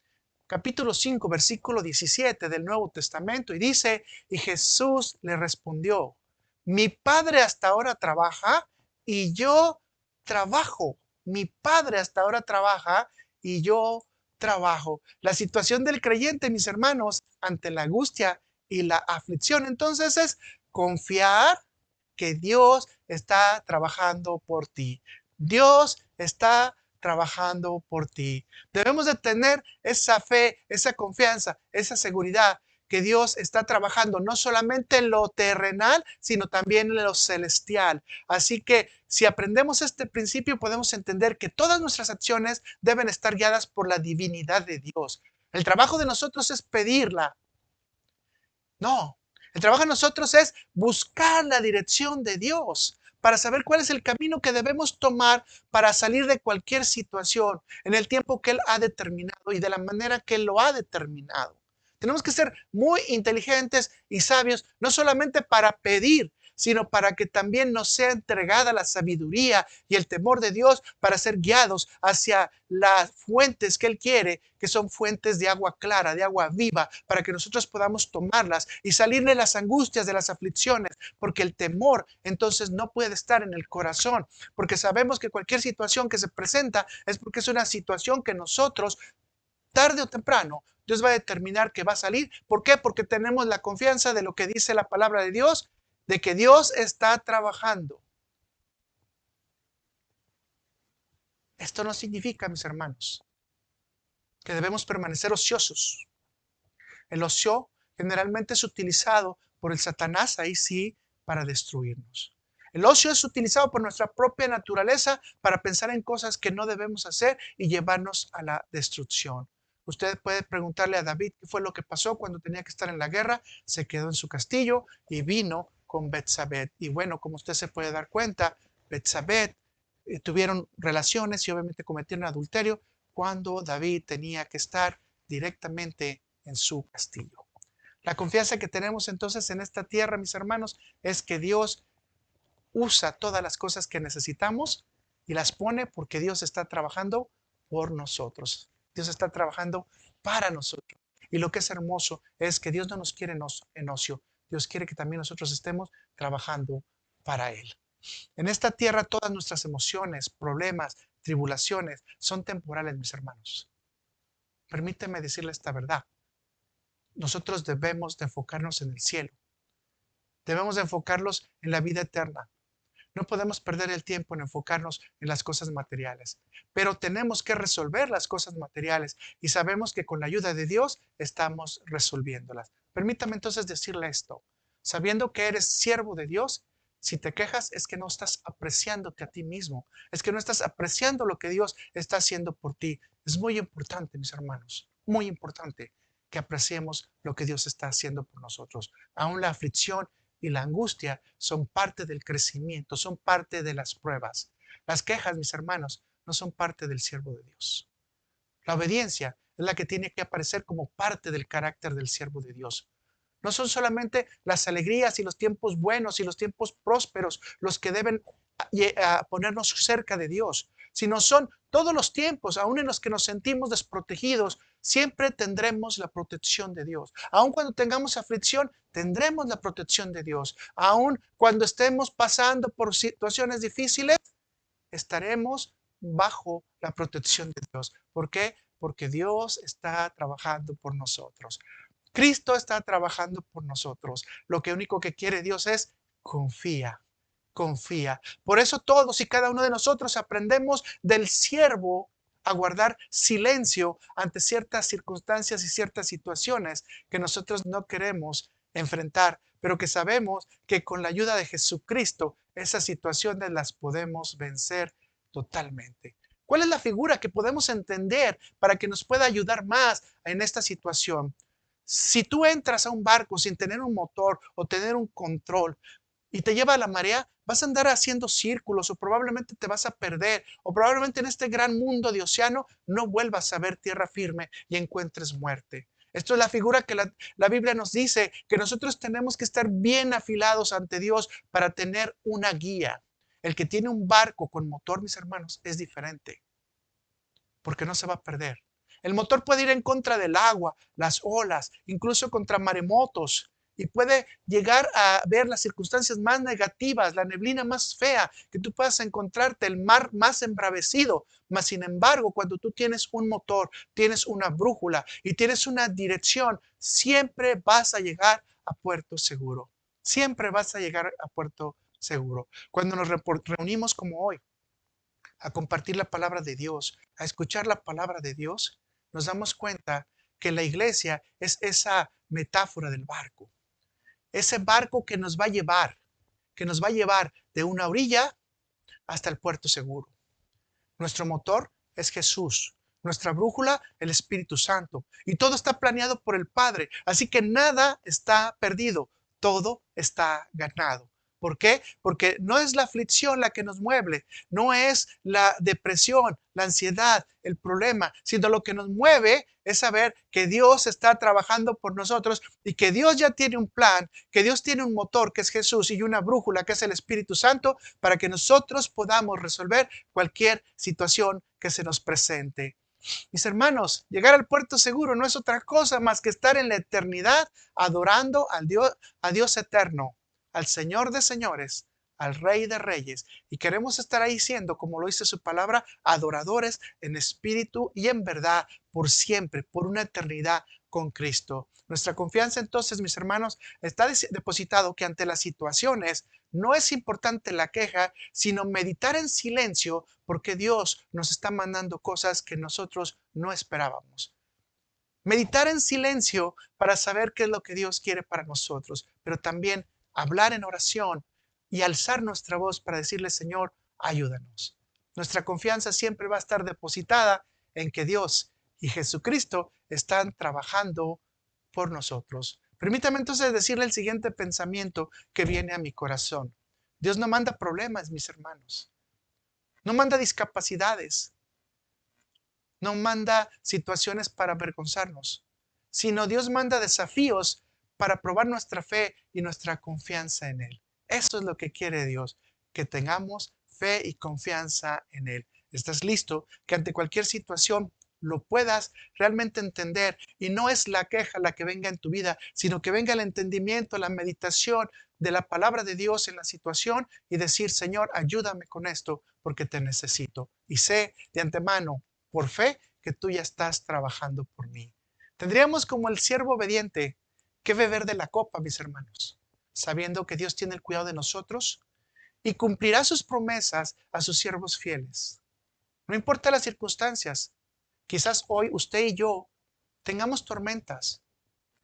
capítulo 5, versículo 17 del Nuevo Testamento. Y dice, y Jesús le respondió, mi Padre hasta ahora trabaja y yo trabajo. Mi Padre hasta ahora trabaja y yo trabajo. La situación del creyente, mis hermanos, ante la angustia y la aflicción, entonces es confiar que Dios está trabajando por ti. Dios está trabajando por ti. Debemos de tener esa fe, esa confianza, esa seguridad que Dios está trabajando no solamente en lo terrenal, sino también en lo celestial. Así que si aprendemos este principio, podemos entender que todas nuestras acciones deben estar guiadas por la divinidad de Dios. El trabajo de nosotros es pedirla. No, el trabajo de nosotros es buscar la dirección de Dios para saber cuál es el camino que debemos tomar para salir de cualquier situación en el tiempo que Él ha determinado y de la manera que Él lo ha determinado. Tenemos que ser muy inteligentes y sabios, no solamente para pedir, sino para que también nos sea entregada la sabiduría y el temor de Dios para ser guiados hacia las fuentes que Él quiere, que son fuentes de agua clara, de agua viva, para que nosotros podamos tomarlas y salir de las angustias, de las aflicciones, porque el temor entonces no puede estar en el corazón, porque sabemos que cualquier situación que se presenta es porque es una situación que nosotros, tarde o temprano, Dios va a determinar que va a salir. ¿Por qué? Porque tenemos la confianza de lo que dice la palabra de Dios, de que Dios está trabajando. Esto no significa, mis hermanos, que debemos permanecer ociosos. El ocio generalmente es utilizado por el Satanás, ahí sí, para destruirnos. El ocio es utilizado por nuestra propia naturaleza para pensar en cosas que no debemos hacer y llevarnos a la destrucción. Usted puede preguntarle a David qué fue lo que pasó cuando tenía que estar en la guerra. Se quedó en su castillo y vino con Betsabé. Y bueno, como usted se puede dar cuenta, Betsabé tuvieron relaciones y obviamente cometieron adulterio cuando David tenía que estar directamente en su castillo. La confianza que tenemos entonces en esta tierra, mis hermanos, es que Dios usa todas las cosas que necesitamos y las pone porque Dios está trabajando por nosotros. Dios está trabajando para nosotros. Y lo que es hermoso es que Dios no nos quiere en ocio. Dios quiere que también nosotros estemos trabajando para Él. En esta tierra todas nuestras emociones, problemas, tribulaciones son temporales, mis hermanos. Permíteme decirle esta verdad. Nosotros debemos de enfocarnos en el cielo. Debemos de enfocarlos en la vida eterna. No podemos perder el tiempo en enfocarnos en las cosas materiales, pero tenemos que resolver las cosas materiales y sabemos que con la ayuda de Dios estamos resolviéndolas. Permítame entonces decirle esto. Sabiendo que eres siervo de Dios, si te quejas es que no estás apreciándote a ti mismo, es que no estás apreciando lo que Dios está haciendo por ti. Es muy importante, mis hermanos, muy importante que apreciemos lo que Dios está haciendo por nosotros. Aún la aflicción y la angustia son parte del crecimiento, son parte de las pruebas. Las quejas, mis hermanos, no son parte del siervo de Dios. La obediencia es la que tiene que aparecer como parte del carácter del siervo de Dios. No son solamente las alegrías y los tiempos buenos y los tiempos prósperos los que deben ponernos cerca de Dios, sino son todos los tiempos, aún en los que nos sentimos desprotegidos, siempre tendremos la protección de Dios. Aun cuando tengamos aflicción, tendremos la protección de Dios. Aun cuando estemos pasando por situaciones difíciles, estaremos bajo la protección de Dios. ¿Por qué? Porque Dios está trabajando por nosotros. Cristo está trabajando por nosotros. Lo que único que quiere Dios es confía, confía. Por eso todos y cada uno de nosotros aprendemos del siervo a guardar silencio ante ciertas circunstancias y ciertas situaciones que nosotros no queremos enfrentar, pero que sabemos que con la ayuda de Jesucristo esas situaciones las podemos vencer totalmente. ¿Cuál es la figura que podemos entender para que nos pueda ayudar más en esta situación? Si tú entras a un barco sin tener un motor o tener un control y te lleva a la marea, vas a andar haciendo círculos o probablemente te vas a perder o probablemente en este gran mundo de océano no vuelvas a ver tierra firme y encuentres muerte. Esto es la figura que la Biblia nos dice, que nosotros tenemos que estar bien afilados ante Dios para tener una guía. El que tiene un barco con motor, mis hermanos, es diferente, porque no se va a perder. El motor puede ir en contra del agua, las olas, incluso contra maremotos, y puede llegar a ver las circunstancias más negativas, la neblina más fea, que tú puedas encontrarte, el mar más embravecido. Mas, sin embargo, cuando tú tienes un motor, tienes una brújula y tienes una dirección, siempre vas a llegar a puerto seguro. Siempre vas a llegar a puerto seguro. Cuando nos reunimos como hoy, a compartir la palabra de Dios, a escuchar la palabra de Dios, nos damos cuenta que la iglesia es esa metáfora del barco. Ese barco que nos va a llevar de una orilla hasta el puerto seguro. Nuestro motor es Jesús. Nuestra brújula, el Espíritu Santo. Y todo está planeado por el Padre. Así que nada está perdido. Todo está ganado. ¿Por qué? Porque no es la aflicción la que nos mueve, no es la depresión, la ansiedad, el problema, sino lo que nos mueve es saber que Dios está trabajando por nosotros y que Dios ya tiene un plan, que Dios tiene un motor que es Jesús y una brújula que es el Espíritu Santo para que nosotros podamos resolver cualquier situación que se nos presente. Mis hermanos, llegar al puerto seguro no es otra cosa más que estar en la eternidad adorando a Dios eterno, al Señor de señores, al Rey de reyes. Y queremos estar ahí siendo, como lo dice su palabra, adoradores en espíritu y en verdad, por siempre, por una eternidad con Cristo. Nuestra confianza entonces, mis hermanos, está depositado que ante las situaciones no es importante la queja, sino meditar en silencio porque Dios nos está mandando cosas que nosotros no esperábamos. Meditar en silencio para saber qué es lo que Dios quiere para nosotros, pero también hablar en oración y alzar nuestra voz para decirle, Señor, ayúdanos. Nuestra confianza siempre va a estar depositada en que Dios y Jesucristo están trabajando por nosotros. Permítame entonces decirle el siguiente pensamiento que viene a mi corazón. Dios no manda problemas, mis hermanos. No manda discapacidades. No manda situaciones para avergonzarnos, sino Dios manda desafíos para probar nuestra fe y nuestra confianza en Él. Eso es lo que quiere Dios, que tengamos fe y confianza en Él. ¿Estás listo? Que ante cualquier situación lo puedas realmente entender y no es la queja la que venga en tu vida, sino que venga el entendimiento, la meditación de la palabra de Dios en la situación y decir, Señor, ayúdame con esto porque te necesito. Y sé de antemano por fe que tú ya estás trabajando por mí. Tendríamos como el siervo obediente que beber de la copa, mis hermanos, sabiendo que Dios tiene el cuidado de nosotros y cumplirá sus promesas a sus siervos fieles. No importa las circunstancias, quizás hoy usted y yo tengamos tormentas.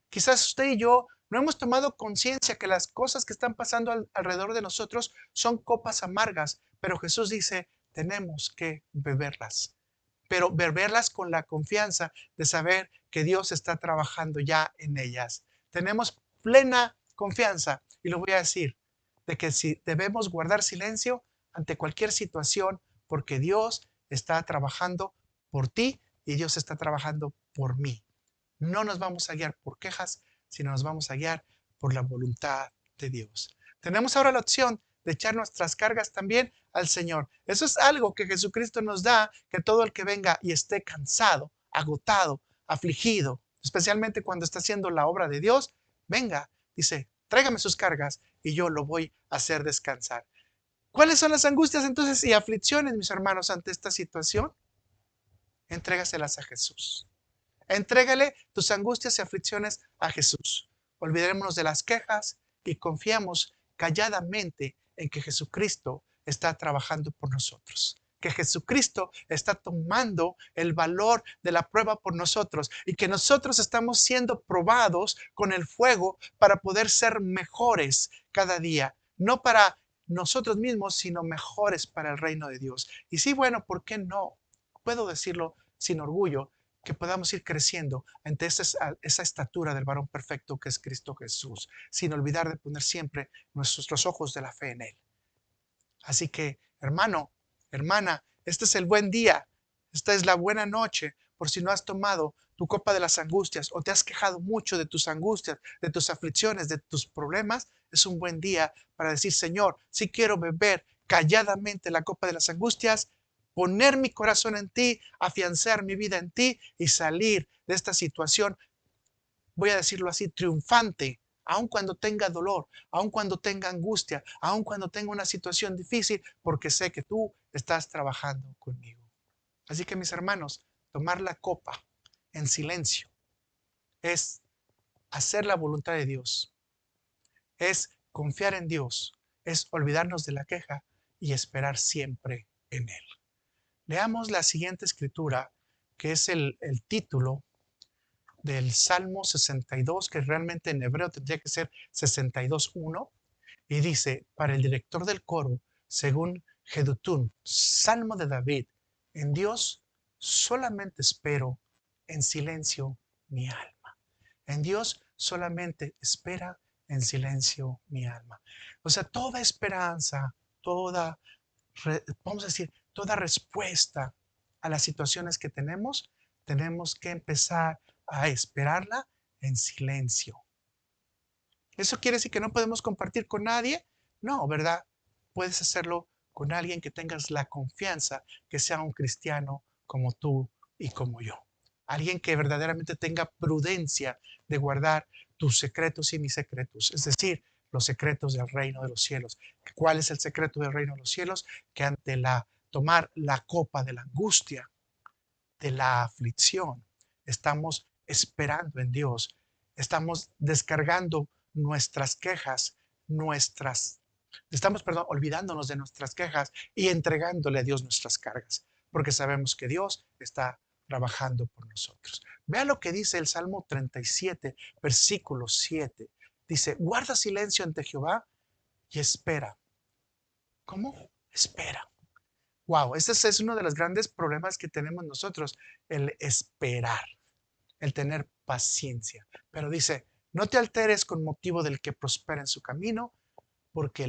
Quizás usted y yo no hemos tomado conciencia que las cosas que están pasando alrededor de nosotros son copas amargas, pero Jesús dice, tenemos que beberlas, pero beberlas con la confianza de saber que Dios está trabajando ya en ellas. Tenemos plena confianza, y lo voy a decir, de que si debemos guardar silencio ante cualquier situación, porque Dios está trabajando por ti y Dios está trabajando por mí. No nos vamos a guiar por quejas, sino nos vamos a guiar por la voluntad de Dios. Tenemos ahora la opción de echar nuestras cargas también al Señor. Eso es algo que Jesucristo nos da, que todo el que venga y esté cansado, agotado, afligido, especialmente cuando está haciendo la obra de Dios, venga, dice, tráigame sus cargas y yo lo voy a hacer descansar. ¿Cuáles son las angustias entonces y aflicciones, mis hermanos, ante esta situación? Entrégaselas a Jesús. Entrégale tus angustias y aflicciones a Jesús. Olvidémonos de las quejas y confiamos calladamente en que Jesucristo está trabajando por nosotros. Que Jesucristo está tomando el valor de la prueba por nosotros y que nosotros estamos siendo probados con el fuego para poder ser mejores cada día. No para nosotros mismos, sino mejores para el reino de Dios. Y sí, bueno, ¿por qué no? Puedo decirlo sin orgullo, que podamos ir creciendo ante esa estatura del varón perfecto que es Cristo Jesús, sin olvidar de poner siempre nuestros ojos de la fe en Él. Así que, hermano, hermana, este es el buen día, esta es la buena noche, por si no has tomado tu copa de las angustias o te has quejado mucho de tus angustias, de tus aflicciones, de tus problemas, es un buen día para decir, Señor, si quiero beber calladamente la copa de las angustias, poner mi corazón en ti, afianzar mi vida en ti y salir de esta situación, voy a decirlo así, triunfante, aun cuando tenga dolor, aun cuando tenga angustia, aun cuando tenga una situación difícil, porque sé que tú estás trabajando conmigo. Así que mis hermanos, tomar la copa en silencio es hacer la voluntad de Dios, es confiar en Dios, es olvidarnos de la queja y esperar siempre en Él. Leamos la siguiente escritura, que es el título del Salmo 62, que realmente en hebreo tendría que ser 62.1, y dice, para el director del coro, según Jedutún, Salmo de David, en Dios solamente espero, en silencio mi alma. En Dios solamente espera en silencio mi alma. O sea, toda esperanza, vamos a decir, toda respuesta a las situaciones que tenemos que empezar a esperarla en silencio. ¿Eso quiere decir que no podemos compartir con nadie? No, ¿verdad? Puedes hacerlo con alguien que tengas la confianza, que sea un cristiano como tú y como yo. Alguien que verdaderamente tenga prudencia de guardar tus secretos y mis secretos, es decir, los secretos del reino de los cielos. ¿Cuál es el secreto del reino de los cielos? Que ante tomar la copa de la angustia, de la aflicción, estamos esperando en Dios, estamos descargando nuestras quejas, olvidándonos de nuestras quejas y entregándole a Dios nuestras cargas, porque sabemos que Dios está trabajando por nosotros. Vea lo que dice el Salmo 37, versículo 7. Dice, guarda silencio ante Jehová y espera. ¿Cómo? Espera. Wow, este es uno de los grandes problemas que tenemos nosotros, el esperar, el tener paciencia. Pero dice, no te alteres con motivo del que prospera en su camino, porque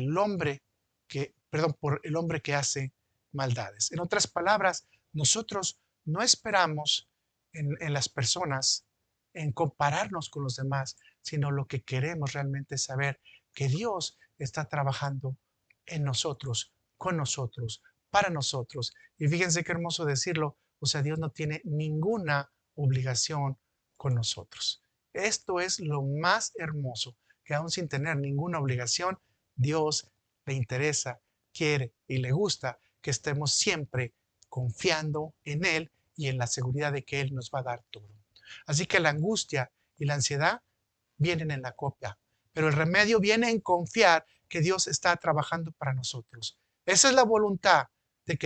por el hombre que hace maldades. En otras palabras, nosotros no esperamos en las personas, en compararnos con los demás, sino lo que queremos realmente es saber que Dios está trabajando en nosotros, con nosotros, para nosotros. Y fíjense qué hermoso decirlo, o sea, Dios no tiene ninguna obligación con nosotros. Esto es lo más hermoso, que aún sin tener ninguna obligación, Dios le interesa, quiere y le gusta que estemos siempre confiando en Él y en la seguridad de que Él nos va a dar todo. Así que la angustia y la ansiedad vienen en la copia, pero el remedio viene en confiar que Dios está trabajando para nosotros. Esa es la voluntad de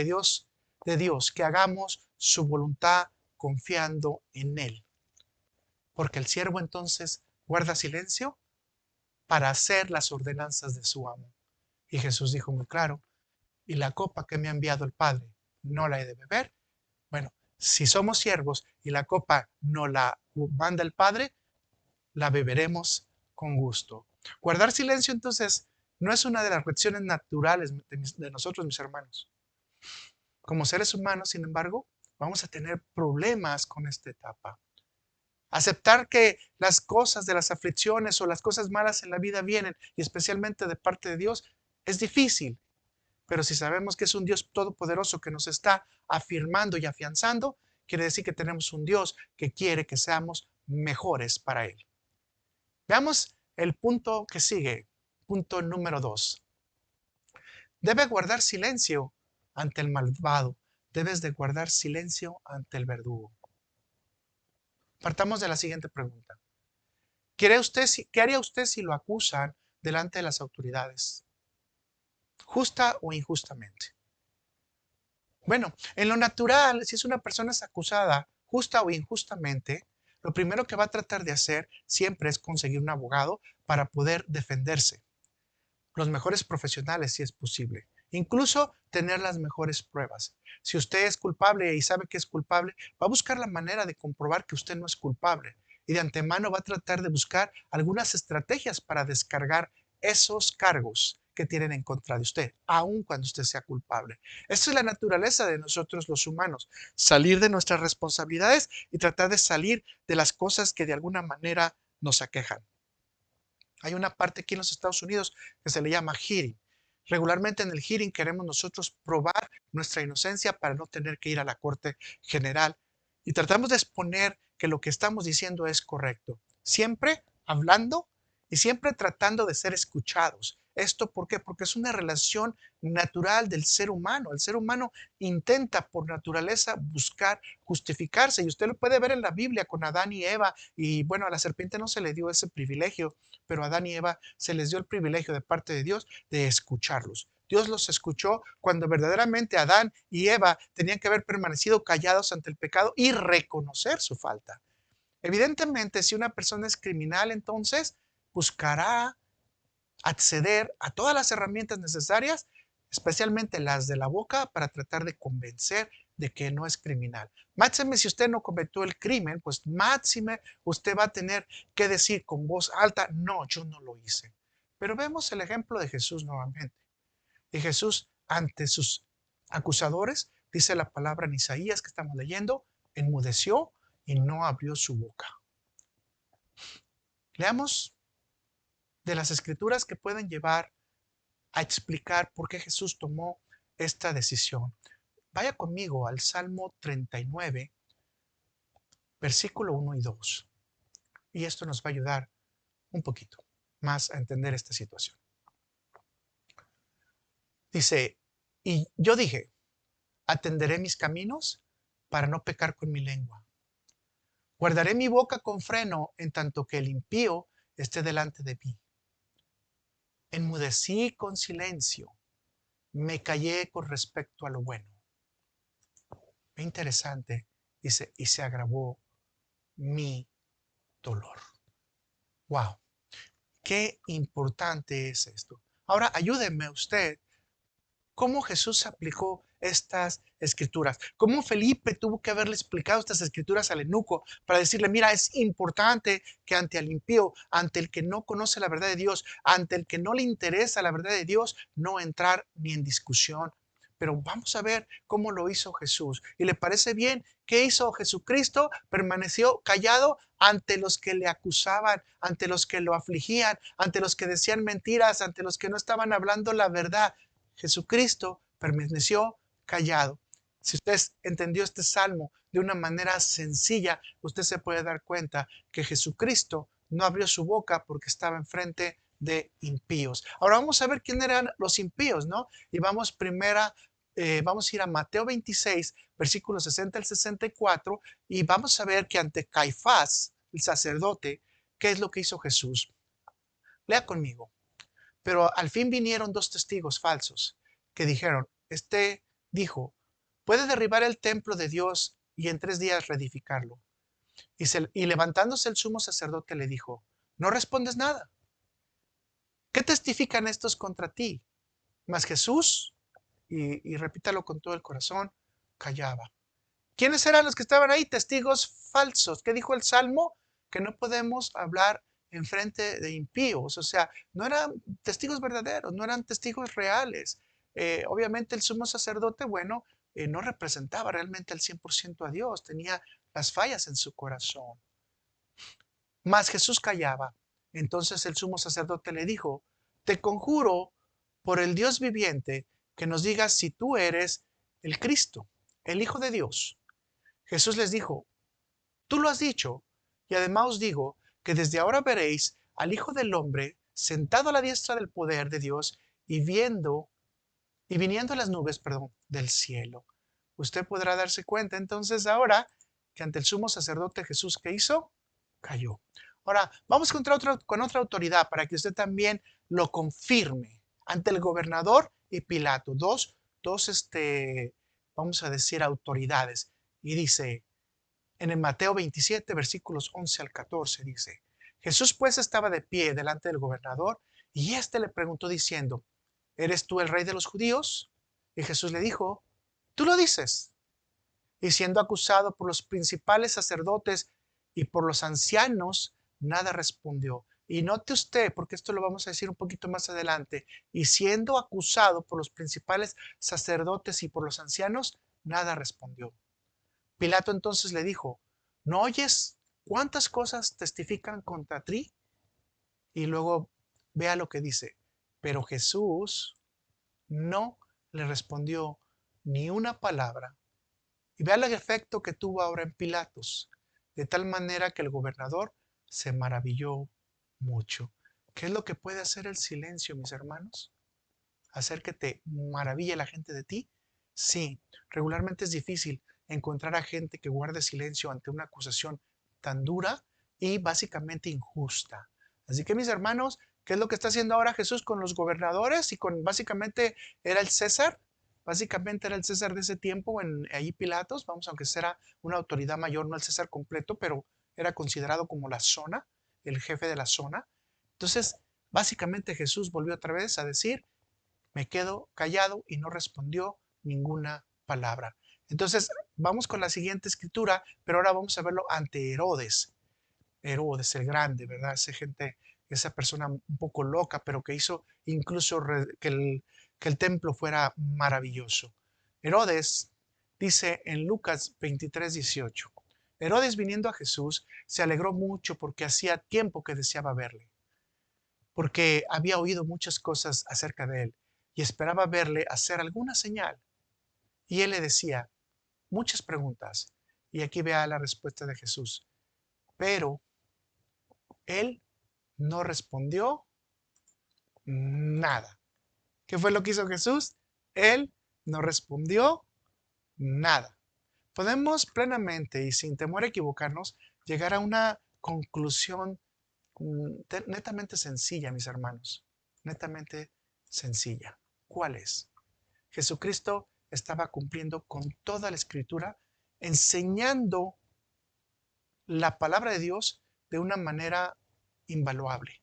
Dios, que hagamos su voluntad confiando en Él. Porque el siervo entonces guarda silencio para hacer las ordenanzas de su amo. Y Jesús dijo muy claro, y la copa que me ha enviado el Padre, ¿no la he de beber? Bueno, si somos siervos y la copa no la manda el Padre, la beberemos con gusto. Guardar silencio entonces no es una de las reacciones naturales de nosotros, mis hermanos. Como seres humanos, sin embargo, vamos a tener problemas con esta etapa. Aceptar que las cosas de las aflicciones o las cosas malas en la vida vienen, y especialmente de parte de Dios, es difícil. Pero si sabemos que es un Dios todopoderoso que nos está afirmando y afianzando, quiere decir que tenemos un Dios que quiere que seamos mejores para Él. Veamos el punto que sigue, punto número 2. Debe guardar silencio ante el malvado. Debes de guardar silencio ante el verdugo. Partamos de la siguiente pregunta. ¿Qué haría usted si lo acusan delante de las autoridades? ¿Justa o injustamente? Bueno, en lo natural, si es una persona es acusada justa o injustamente, lo primero que va a tratar de hacer siempre es conseguir un abogado para poder defenderse. Los mejores profesionales si es posible. Incluso tener las mejores pruebas. Si usted es culpable y sabe que es culpable, va a buscar la manera de comprobar que usted no es culpable. Y de antemano va a tratar de buscar algunas estrategias para descargar esos cargos que tienen en contra de usted, aun cuando usted sea culpable. Esa es la naturaleza de nosotros los humanos, salir de nuestras responsabilidades y tratar de salir de las cosas que de alguna manera nos aquejan. Hay una parte aquí en los Estados Unidos que se le llama hearing. Regularmente en el hearing queremos nosotros probar nuestra inocencia para no tener que ir a la Corte General y tratamos de exponer que lo que estamos diciendo es correcto. Siempre hablando y siempre tratando de ser escuchados. ¿Esto por qué? Porque es una relación natural del ser humano. El ser humano intenta por naturaleza buscar justificarse y usted lo puede ver en la Biblia con Adán y Eva y bueno, a la serpiente no se le dio ese privilegio, pero a Adán y Eva se les dio el privilegio de parte de Dios de escucharlos. Dios los escuchó cuando verdaderamente Adán y Eva tenían que haber permanecido callados ante el pecado y reconocer su falta. Evidentemente, si una persona es criminal, entonces buscará acceder a todas las herramientas necesarias, especialmente las de la boca, para tratar de convencer de que no es criminal. Máxime si usted no cometió el crimen, pues máxime usted va a tener que decir con voz alta, no, yo no lo hice. Pero vemos el ejemplo de Jesús nuevamente. Y Jesús ante sus acusadores, dice la palabra en Isaías que estamos leyendo, enmudeció y no abrió su boca. Leamos de las escrituras que pueden llevar a explicar por qué Jesús tomó esta decisión. Vaya conmigo al Salmo 39, versículo 1 y 2. Y esto nos va a ayudar un poquito más a entender esta situación. Dice, y yo dije, atenderé mis caminos para no pecar con mi lengua. Guardaré mi boca con freno en tanto que el impío esté delante de mí. Enmudecí con silencio, me callé con respecto a lo bueno. Qué interesante, dice, y se agravó mi dolor. Wow, qué importante es esto. Ahora ayúdeme usted. ¿Cómo Jesús aplicó estas escrituras? ¿Cómo Felipe tuvo que haberle explicado estas escrituras al eunuco para decirle, mira, es importante que ante el impío, ante el que no conoce la verdad de Dios, ante el que no le interesa la verdad de Dios, no entrar ni en discusión? Pero vamos a ver cómo lo hizo Jesús. ¿Y le parece bien? ¿Qué hizo Jesucristo? Permaneció callado ante los que le acusaban, ante los que lo afligían, ante los que decían mentiras, ante los que no estaban hablando la verdad. Jesucristo permaneció callado. Si usted entendió este salmo de una manera sencilla, usted se puede dar cuenta que Jesucristo no abrió su boca porque estaba enfrente de impíos. Ahora vamos a ver quién eran los impíos, ¿no? Y vamos a ir a Mateo 26, versículos 60 al 64, y vamos a ver que ante Caifás, el sacerdote, ¿qué es lo que hizo Jesús? Lea conmigo. Pero al fin vinieron dos testigos falsos que dijeron, este dijo, puede derribar el templo de Dios y en 3 días reedificarlo. Y levantándose el sumo sacerdote le dijo, no respondes nada. ¿Qué testifican estos contra ti? Mas Jesús, y repítalo con todo el corazón, callaba. ¿Quiénes eran los que estaban ahí? Testigos falsos. ¿Qué dijo el Salmo? Que no podemos hablar en frente de impíos. O sea, no eran testigos verdaderos, no eran testigos reales. Obviamente el sumo sacerdote, bueno, no representaba realmente al 100% a Dios, tenía las fallas en su corazón. Mas Jesús callaba. Entonces el sumo sacerdote le dijo, te conjuro por el Dios viviente que nos digas si tú eres el Cristo, el Hijo de Dios. Jesús les dijo, tú lo has dicho, y además os digo que desde ahora veréis al Hijo del Hombre sentado a la diestra del poder de Dios y viniendo a las nubes, perdón, del cielo. Usted podrá darse cuenta entonces ahora que ante el sumo sacerdote Jesús, ¿qué hizo? Cayó. Ahora, vamos con otra autoridad para que usted también lo confirme ante el gobernador y Pilato. Vamos a decir, autoridades. Y dice, en el Mateo 27, versículos 11 al 14, dice, Jesús pues estaba de pie delante del gobernador y éste le preguntó diciendo, ¿eres tú el rey de los judíos? Y Jesús le dijo, tú lo dices. Y siendo acusado por los principales sacerdotes y por los ancianos, nada respondió. Y note usted, porque esto lo vamos a decir un poquito más adelante, y siendo acusado por los principales sacerdotes y por los ancianos, nada respondió. Pilato entonces le dijo, ¿no oyes cuántas cosas testifican contra ti? Y luego vea lo que dice. Pero Jesús no le respondió ni una palabra. Y vea el efecto que tuvo ahora en Pilatos, de tal manera que el gobernador se maravilló mucho. ¿Qué es lo que puede hacer el silencio, mis hermanos? ¿Hacer que te maraville la gente de ti? Sí, regularmente es difícil encontrar a gente que guarde silencio ante una acusación tan dura y básicamente injusta. Así que mis hermanos, ¿qué es lo que está haciendo ahora Jesús con los gobernadores y con básicamente era el César? Básicamente era el César de ese tiempo, allí Pilatos, vamos, aunque era una autoridad mayor, no el César completo, pero era considerado como la zona, el jefe de la zona. Entonces, básicamente Jesús volvió otra vez a decir, me quedo callado y no respondió ninguna palabra. Entonces, vamos con la siguiente escritura, pero ahora vamos a verlo ante Herodes. Herodes el grande, ¿verdad? Esa persona un poco loca, pero que hizo incluso que el templo fuera maravilloso. Herodes dice en Lucas 23:18, Herodes viniendo a Jesús se alegró mucho porque hacía tiempo que deseaba verle, porque había oído muchas cosas acerca de él y esperaba verle hacer alguna señal. Y él le decía muchas preguntas. Y aquí vea la respuesta de Jesús. Pero él no respondió nada. ¿Qué fue lo que hizo Jesús? Él no respondió nada. Podemos plenamente y sin temor a equivocarnos llegar a una conclusión netamente sencilla, mis hermanos. Netamente sencilla. ¿Cuál es? Jesucristo estaba cumpliendo con toda la escritura, enseñando la palabra de Dios de una manera invaluable,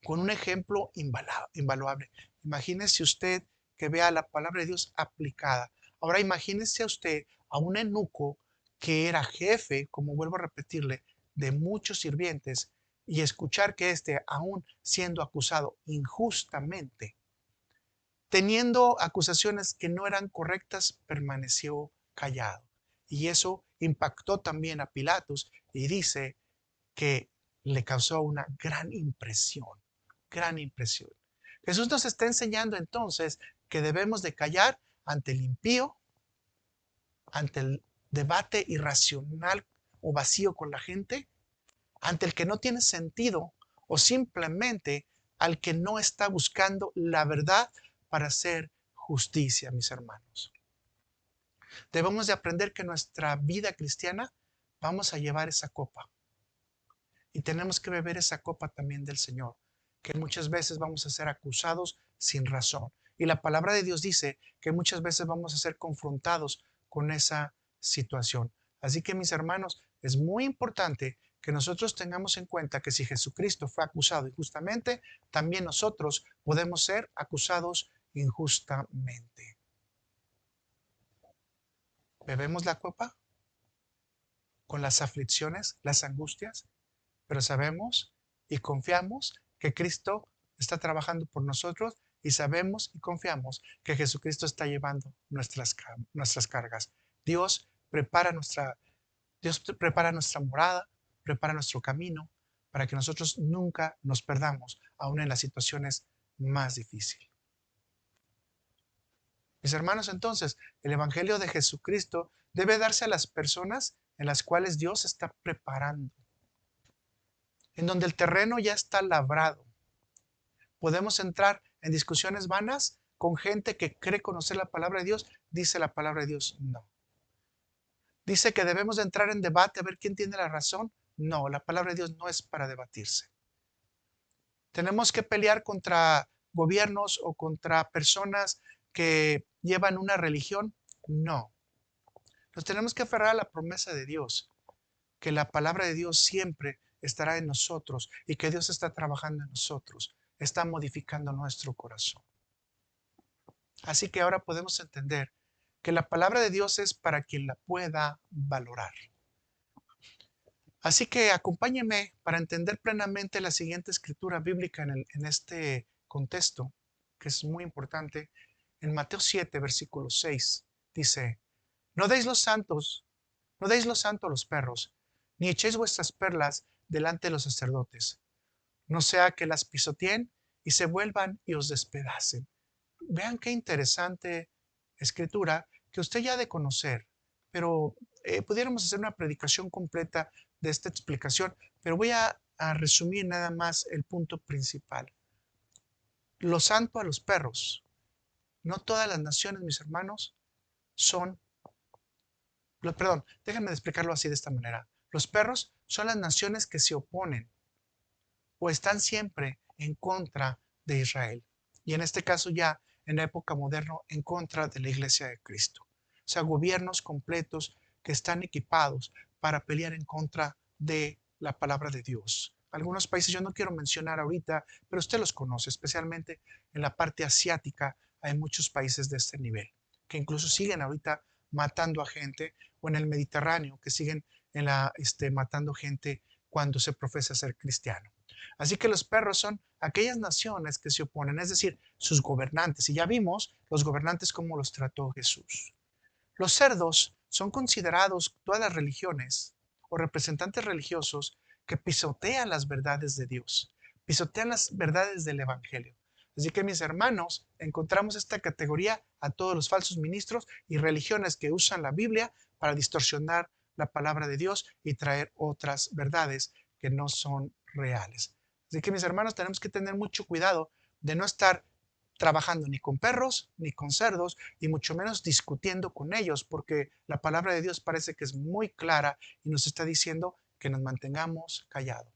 con un ejemplo invaluable. Imagínese usted que vea la palabra de Dios aplicada. Ahora imagínese a usted a un eunuco que era jefe, como vuelvo a repetirle, de muchos sirvientes y escuchar que éste, aún siendo acusado injustamente, teniendo acusaciones que no eran correctas, permaneció callado. Y eso impactó también a Pilatos y dice que le causó una gran impresión, gran impresión. Jesús nos está enseñando entonces que debemos de callar ante el impío, ante el debate irracional o vacío con la gente, ante el que no tiene sentido o simplemente al que no está buscando la verdad para hacer justicia, mis hermanos. Debemos de aprender que nuestra vida cristiana vamos a llevar esa copa y tenemos que beber esa copa también del Señor, que muchas veces vamos a ser acusados sin razón. Y la palabra de Dios dice que muchas veces vamos a ser confrontados con esa situación. Así que mis hermanos, es muy importante que nosotros tengamos en cuenta que si Jesucristo fue acusado injustamente, también nosotros podemos ser acusados injustamente. ¿Bebemos la copa con las aflicciones, las angustias? Pero sabemos y confiamos que Cristo está trabajando por nosotros y sabemos y confiamos que Jesucristo está llevando nuestras cargas. Dios prepara Dios prepara nuestra morada, prepara nuestro camino para que nosotros nunca nos perdamos, aún en las situaciones más difíciles. Mis hermanos, entonces, el Evangelio de Jesucristo debe darse a las personas en las cuales Dios está preparando, en donde el terreno ya está labrado. Podemos entrar en discusiones vanas con gente que cree conocer la palabra de Dios. Dice la palabra de Dios, no. Dice que debemos de entrar en debate a ver quién tiene la razón. No, la palabra de Dios no es para debatirse. Tenemos que pelear contra gobiernos o contra personas que llevan una religión. No. Nos tenemos que aferrar a la promesa de Dios, que la palabra de Dios siempre estará en nosotros y que Dios está trabajando en nosotros, está modificando nuestro corazón. Así que ahora podemos entender que la palabra de Dios es para quien la pueda valorar. Así que acompáñeme para entender plenamente la siguiente escritura bíblica en este contexto, que es muy importante. En Mateo 7, versículo 6, dice, no deis los santos, no deis lo santo a los perros, ni echéis vuestras perlas delante de los sacerdotes, no sea que las pisoteen y se vuelvan y os despedacen. Vean qué interesante escritura que usted ya ha de conocer, pero pudiéramos hacer una predicación completa de esta explicación, pero voy a resumir nada más el punto principal. Lo santo a los perros. No todas las naciones, mis hermanos, son, perdón, déjenme explicarlo así de esta manera. Los perros son las naciones que se oponen o están siempre en contra de Israel. Y en este caso ya en la época moderna en contra de la Iglesia de Cristo. O sea, gobiernos completos que están equipados para pelear en contra de la palabra de Dios. Algunos países yo no quiero mencionar ahorita, pero usted los conoce, especialmente en la parte asiática hay muchos países de este nivel, que incluso siguen ahorita matando a gente, o en el Mediterráneo, que siguen matando gente cuando se profesa ser cristiano. Así que los perros son aquellas naciones que se oponen, es decir, sus gobernantes. Y ya vimos los gobernantes cómo los trató Jesús. Los cerdos son considerados todas las religiones o representantes religiosos que pisotean las verdades de Dios, pisotean las verdades del Evangelio. Así que mis hermanos, encontramos esta categoría a todos los falsos ministros y religiones que usan la Biblia para distorsionar la palabra de Dios y traer otras verdades que no son reales. Así que mis hermanos, tenemos que tener mucho cuidado de no estar trabajando ni con perros ni con cerdos y mucho menos discutiendo con ellos, porque la palabra de Dios parece que es muy clara y nos está diciendo que nos mantengamos callados.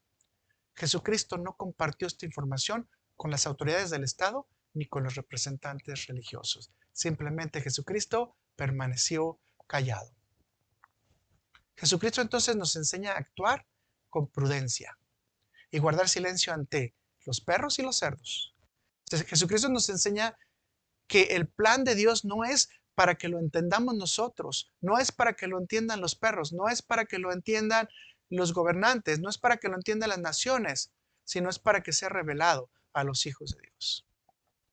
Jesucristo no compartió esta información con las autoridades del Estado ni con los representantes religiosos. Simplemente Jesucristo permaneció callado. Jesucristo entonces nos enseña a actuar con prudencia y guardar silencio ante los perros y los cerdos. Entonces, Jesucristo nos enseña que el plan de Dios no es para que lo entendamos nosotros, no es para que lo entiendan los perros, no es para que lo entiendan los gobernantes, no es para que lo entiendan las naciones, sino es para que sea revelado a los hijos de Dios.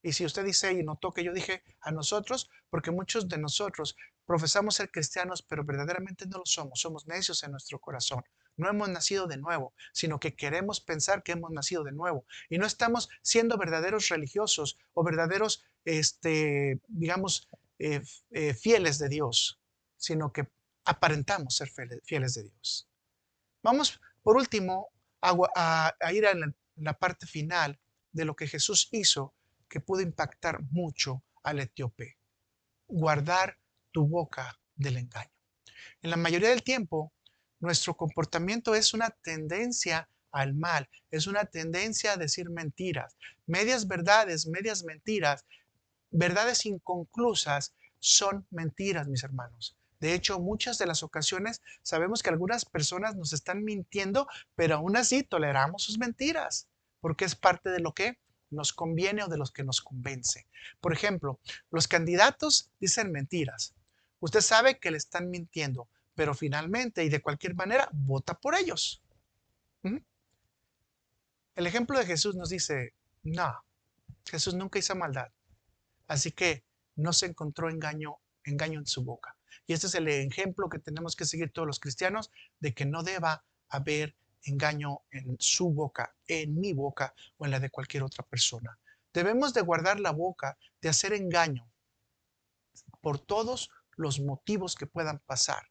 Y si usted dice y notó que yo dije a nosotros, porque muchos de nosotros profesamos ser cristianos, pero verdaderamente no lo somos, somos necios en nuestro corazón. No hemos nacido de nuevo, sino que queremos pensar que hemos nacido de nuevo. Y no estamos siendo verdaderos religiosos o verdaderos, digamos, fieles de Dios, sino que aparentamos ser fieles de Dios. Vamos, por último, a ir a la parte final de lo que Jesús hizo que pudo impactar mucho al etíope. Guardar tu boca del engaño. En la mayoría del tiempo, nuestro comportamiento es una tendencia al mal, es una tendencia a decir mentiras. Medias verdades, medias mentiras, verdades inconclusas son mentiras, mis hermanos. De hecho, muchas de las ocasiones sabemos que algunas personas nos están mintiendo, pero aún así toleramos sus mentiras, porque es parte de lo que nos conviene o de los que nos convence. Por ejemplo, los candidatos dicen mentiras. Usted sabe que le están mintiendo, pero finalmente y de cualquier manera vota por ellos. ¿Mm? El ejemplo de Jesús nos dice, no, Jesús nunca hizo maldad. Así que no se encontró engaño en su boca. Y este es el ejemplo que tenemos que seguir todos los cristianos de que no deba haber engaño en su boca, en mi boca o en la de cualquier otra persona. Debemos de guardar la boca de hacer engaño por todos los motivos que puedan pasar.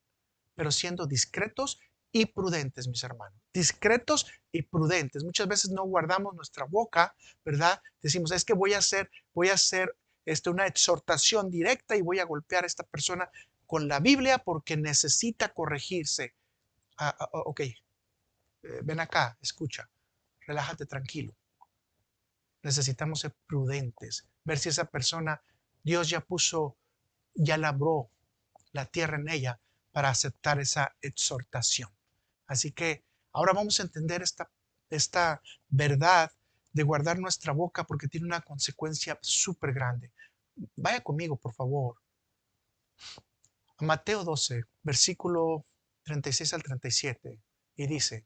pero siendo discretos y prudentes, mis hermanos. Discretos y prudentes. Muchas veces no guardamos nuestra boca, ¿verdad? Decimos, es que voy a hacer una exhortación directa y voy a golpear a esta persona con la Biblia porque necesita corregirse. Ok, ven acá, escucha, relájate tranquilo. Necesitamos ser prudentes, ver si esa persona, Dios ya labró la tierra en ella para aceptar esa exhortación. Así que ahora vamos a entender esta verdad de guardar nuestra boca porque tiene una consecuencia súper grande. Vaya conmigo, por favor, a Mateo 12, versículo 36 al 37, y dice,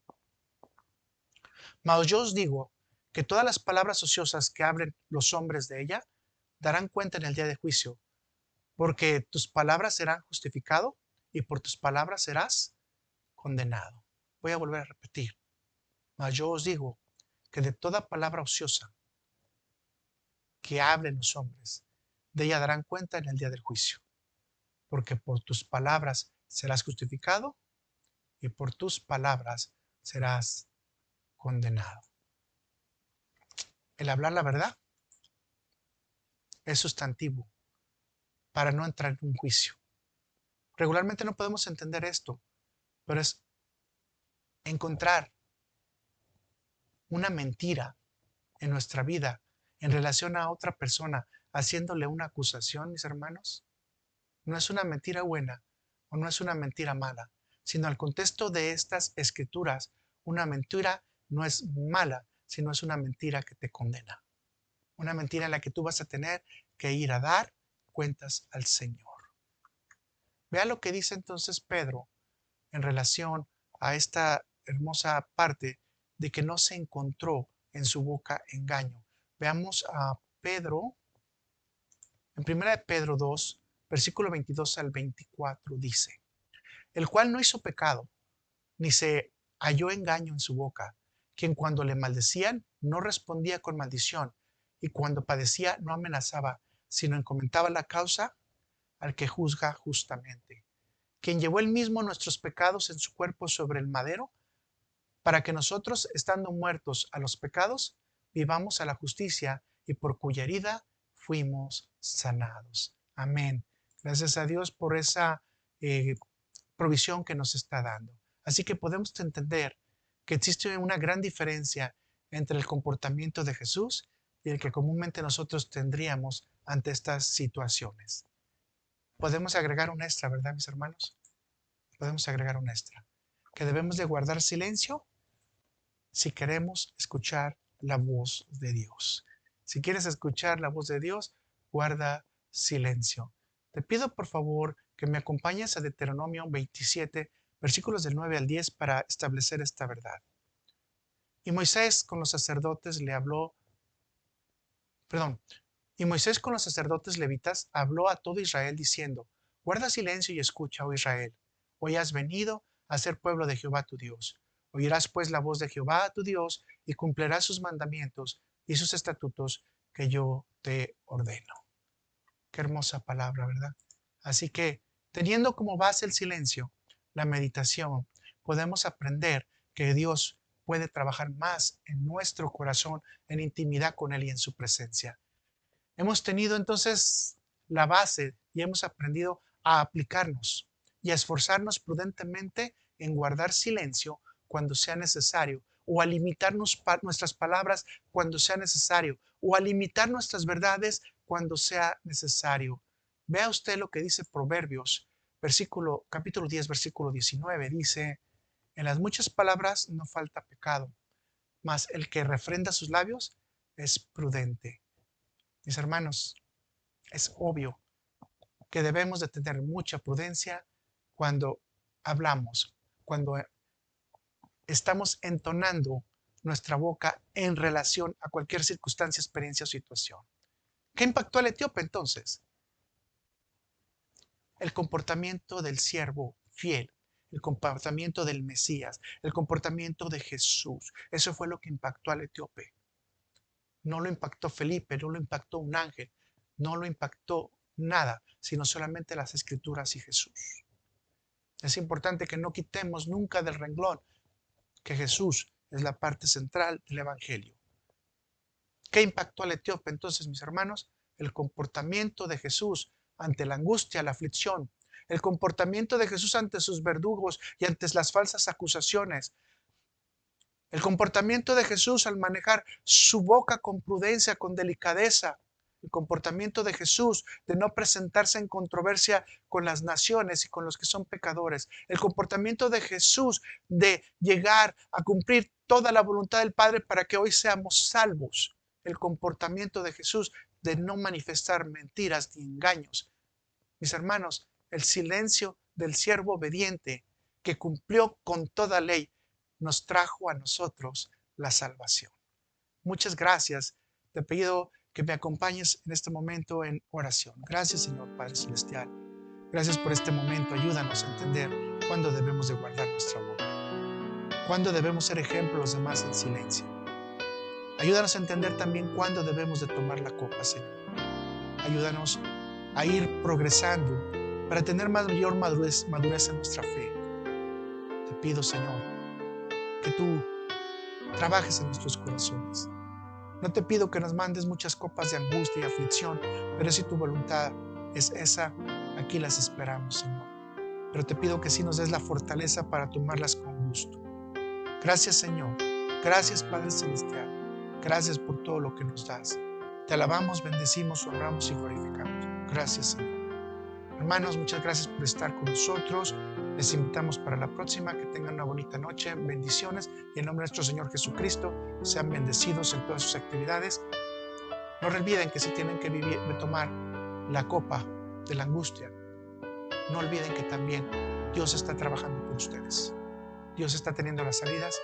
mas yo os digo que todas las palabras ociosas que hablen los hombres de ella darán cuenta en el día de juicio, porque tus palabras serán justificado y por tus palabras serás condenado. Voy a volver a repetir. Mas yo os digo que de toda palabra ociosa que hablen los hombres, de ella darán cuenta en el día del juicio, porque por tus palabras serás justificado y por tus palabras serás condenado. El hablar la verdad es sustantivo para no entrar en un juicio. Regularmente no podemos entender esto, pero es encontrar una mentira en nuestra vida en relación a otra persona, haciéndole una acusación, mis hermanos, no es una mentira buena o no es una mentira mala, sino al contexto de estas escrituras, una mentira no es mala, sino es una mentira que te condena. Una mentira en la que tú vas a tener que ir a dar cuentas al Señor. Vea lo que dice entonces Pedro en relación a esta hermosa parte de que no se encontró en su boca engaño. Veamos a Pedro, en 1 de Pedro 2, versículo 22 al 24, dice, el cual no hizo pecado, ni se halló engaño en su boca, quien cuando le maldecían no respondía con maldición, y cuando padecía no amenazaba, sino encomendaba la causa al que juzga justamente, quien llevó él mismo nuestros pecados en su cuerpo sobre el madero, para que nosotros, estando muertos a los pecados, vivamos a la justicia, y por cuya herida fuimos sanados. Amén. Gracias a Dios por esa eh, provisión que nos está dando. Así que podemos entender que existe una gran diferencia entre el comportamiento de Jesús y el que comúnmente nosotros tendríamos ante estas situaciones. Podemos agregar un extra, ¿verdad, mis hermanos? Podemos agregar un extra, que debemos de guardar silencio si queremos escuchar la voz de Dios. Si quieres escuchar la voz de Dios, guarda silencio. Te pido por favor que me acompañes a Deuteronomio 27, versículos del 9 al 10 para establecer esta verdad. Y Moisés con los sacerdotes le habló, perdón, y Moisés con los sacerdotes levitas habló a todo Israel diciendo, guarda silencio y escucha, oh Israel. Hoy has venido a ser pueblo de Jehová tu Dios. Oirás pues la voz de Jehová tu Dios y cumplirás sus mandamientos y sus estatutos que yo te ordeno. Qué hermosa palabra, ¿verdad? Así que, teniendo como base el silencio, la meditación, podemos aprender que Dios puede trabajar más en nuestro corazón, en intimidad con Él y en su presencia. Hemos tenido entonces la base y hemos aprendido a aplicarnos y a esforzarnos prudentemente en guardar silencio cuando sea necesario, o a limitar nuestras palabras cuando sea necesario, o a limitar nuestras verdades cuando sea necesario. Vea usted lo que dice Proverbios, capítulo 10, versículo 19. Dice, en las muchas palabras no falta pecado, mas el que refrenda sus labios es prudente. Mis hermanos, es obvio que debemos de tener mucha prudencia cuando hablamos, cuando estamos entonando nuestra boca en relación a cualquier circunstancia, experiencia o situación. ¿Qué impactó al etíope entonces? El comportamiento del siervo fiel, el comportamiento del Mesías, el comportamiento de Jesús. Eso fue lo que impactó al etíope. No lo impactó Felipe, no lo impactó un ángel, no lo impactó nada, sino solamente las Escrituras y Jesús. Es importante que no quitemos nunca del renglón que Jesús es la parte central del Evangelio. ¿Qué impactó al etíope entonces, mis hermanos? El comportamiento de Jesús ante la angustia, la aflicción, el comportamiento de Jesús ante sus verdugos y ante las falsas acusaciones, el comportamiento de Jesús al manejar su boca con prudencia, con delicadeza, el comportamiento de Jesús de no presentarse en controversia con las naciones y con los que son pecadores, el comportamiento de Jesús de llegar a cumplir toda la voluntad del Padre para que hoy seamos salvos, el comportamiento de Jesús de no manifestar mentiras ni engaños. Mis hermanos, el silencio del siervo obediente que cumplió con toda ley nos trajo a nosotros la salvación. Muchas gracias. Te pido que me acompañes en este momento en oración. Gracias, Señor Padre Celestial. Gracias por este momento. Ayúdanos a entender cuándo debemos de guardar nuestra boca, cuándo debemos ser ejemplo a los demás en silencio. Ayúdanos a entender también cuándo debemos de tomar la copa, Señor. Ayúdanos a ir progresando para tener mayor madurez en nuestra fe. Te pido, Señor, que tú trabajes en nuestros corazones. No te pido que nos mandes muchas copas de angustia y aflicción, pero si tu voluntad es esa, aquí las esperamos, Señor. Pero te pido que sí nos des la fortaleza para tomarlas con gusto. Gracias, Señor. Gracias, Padre Celestial. Gracias por todo lo que nos das. Te alabamos, bendecimos, honramos y glorificamos. Gracias, Señor. Hermanos, muchas gracias por estar con nosotros. Les invitamos para la próxima. Que tengan una bonita noche. Bendiciones. Y en nombre de nuestro Señor Jesucristo, sean bendecidos en todas sus actividades. No olviden que si tienen que tomar la copa de la angustia, no olviden que también Dios está trabajando por ustedes. Dios está teniendo las salidas.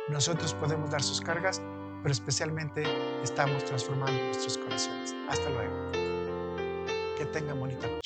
Nosotros podemos dar sus cargas, pero especialmente estamos transformando nuestros corazones. Hasta luego. Que tengan bonita noche.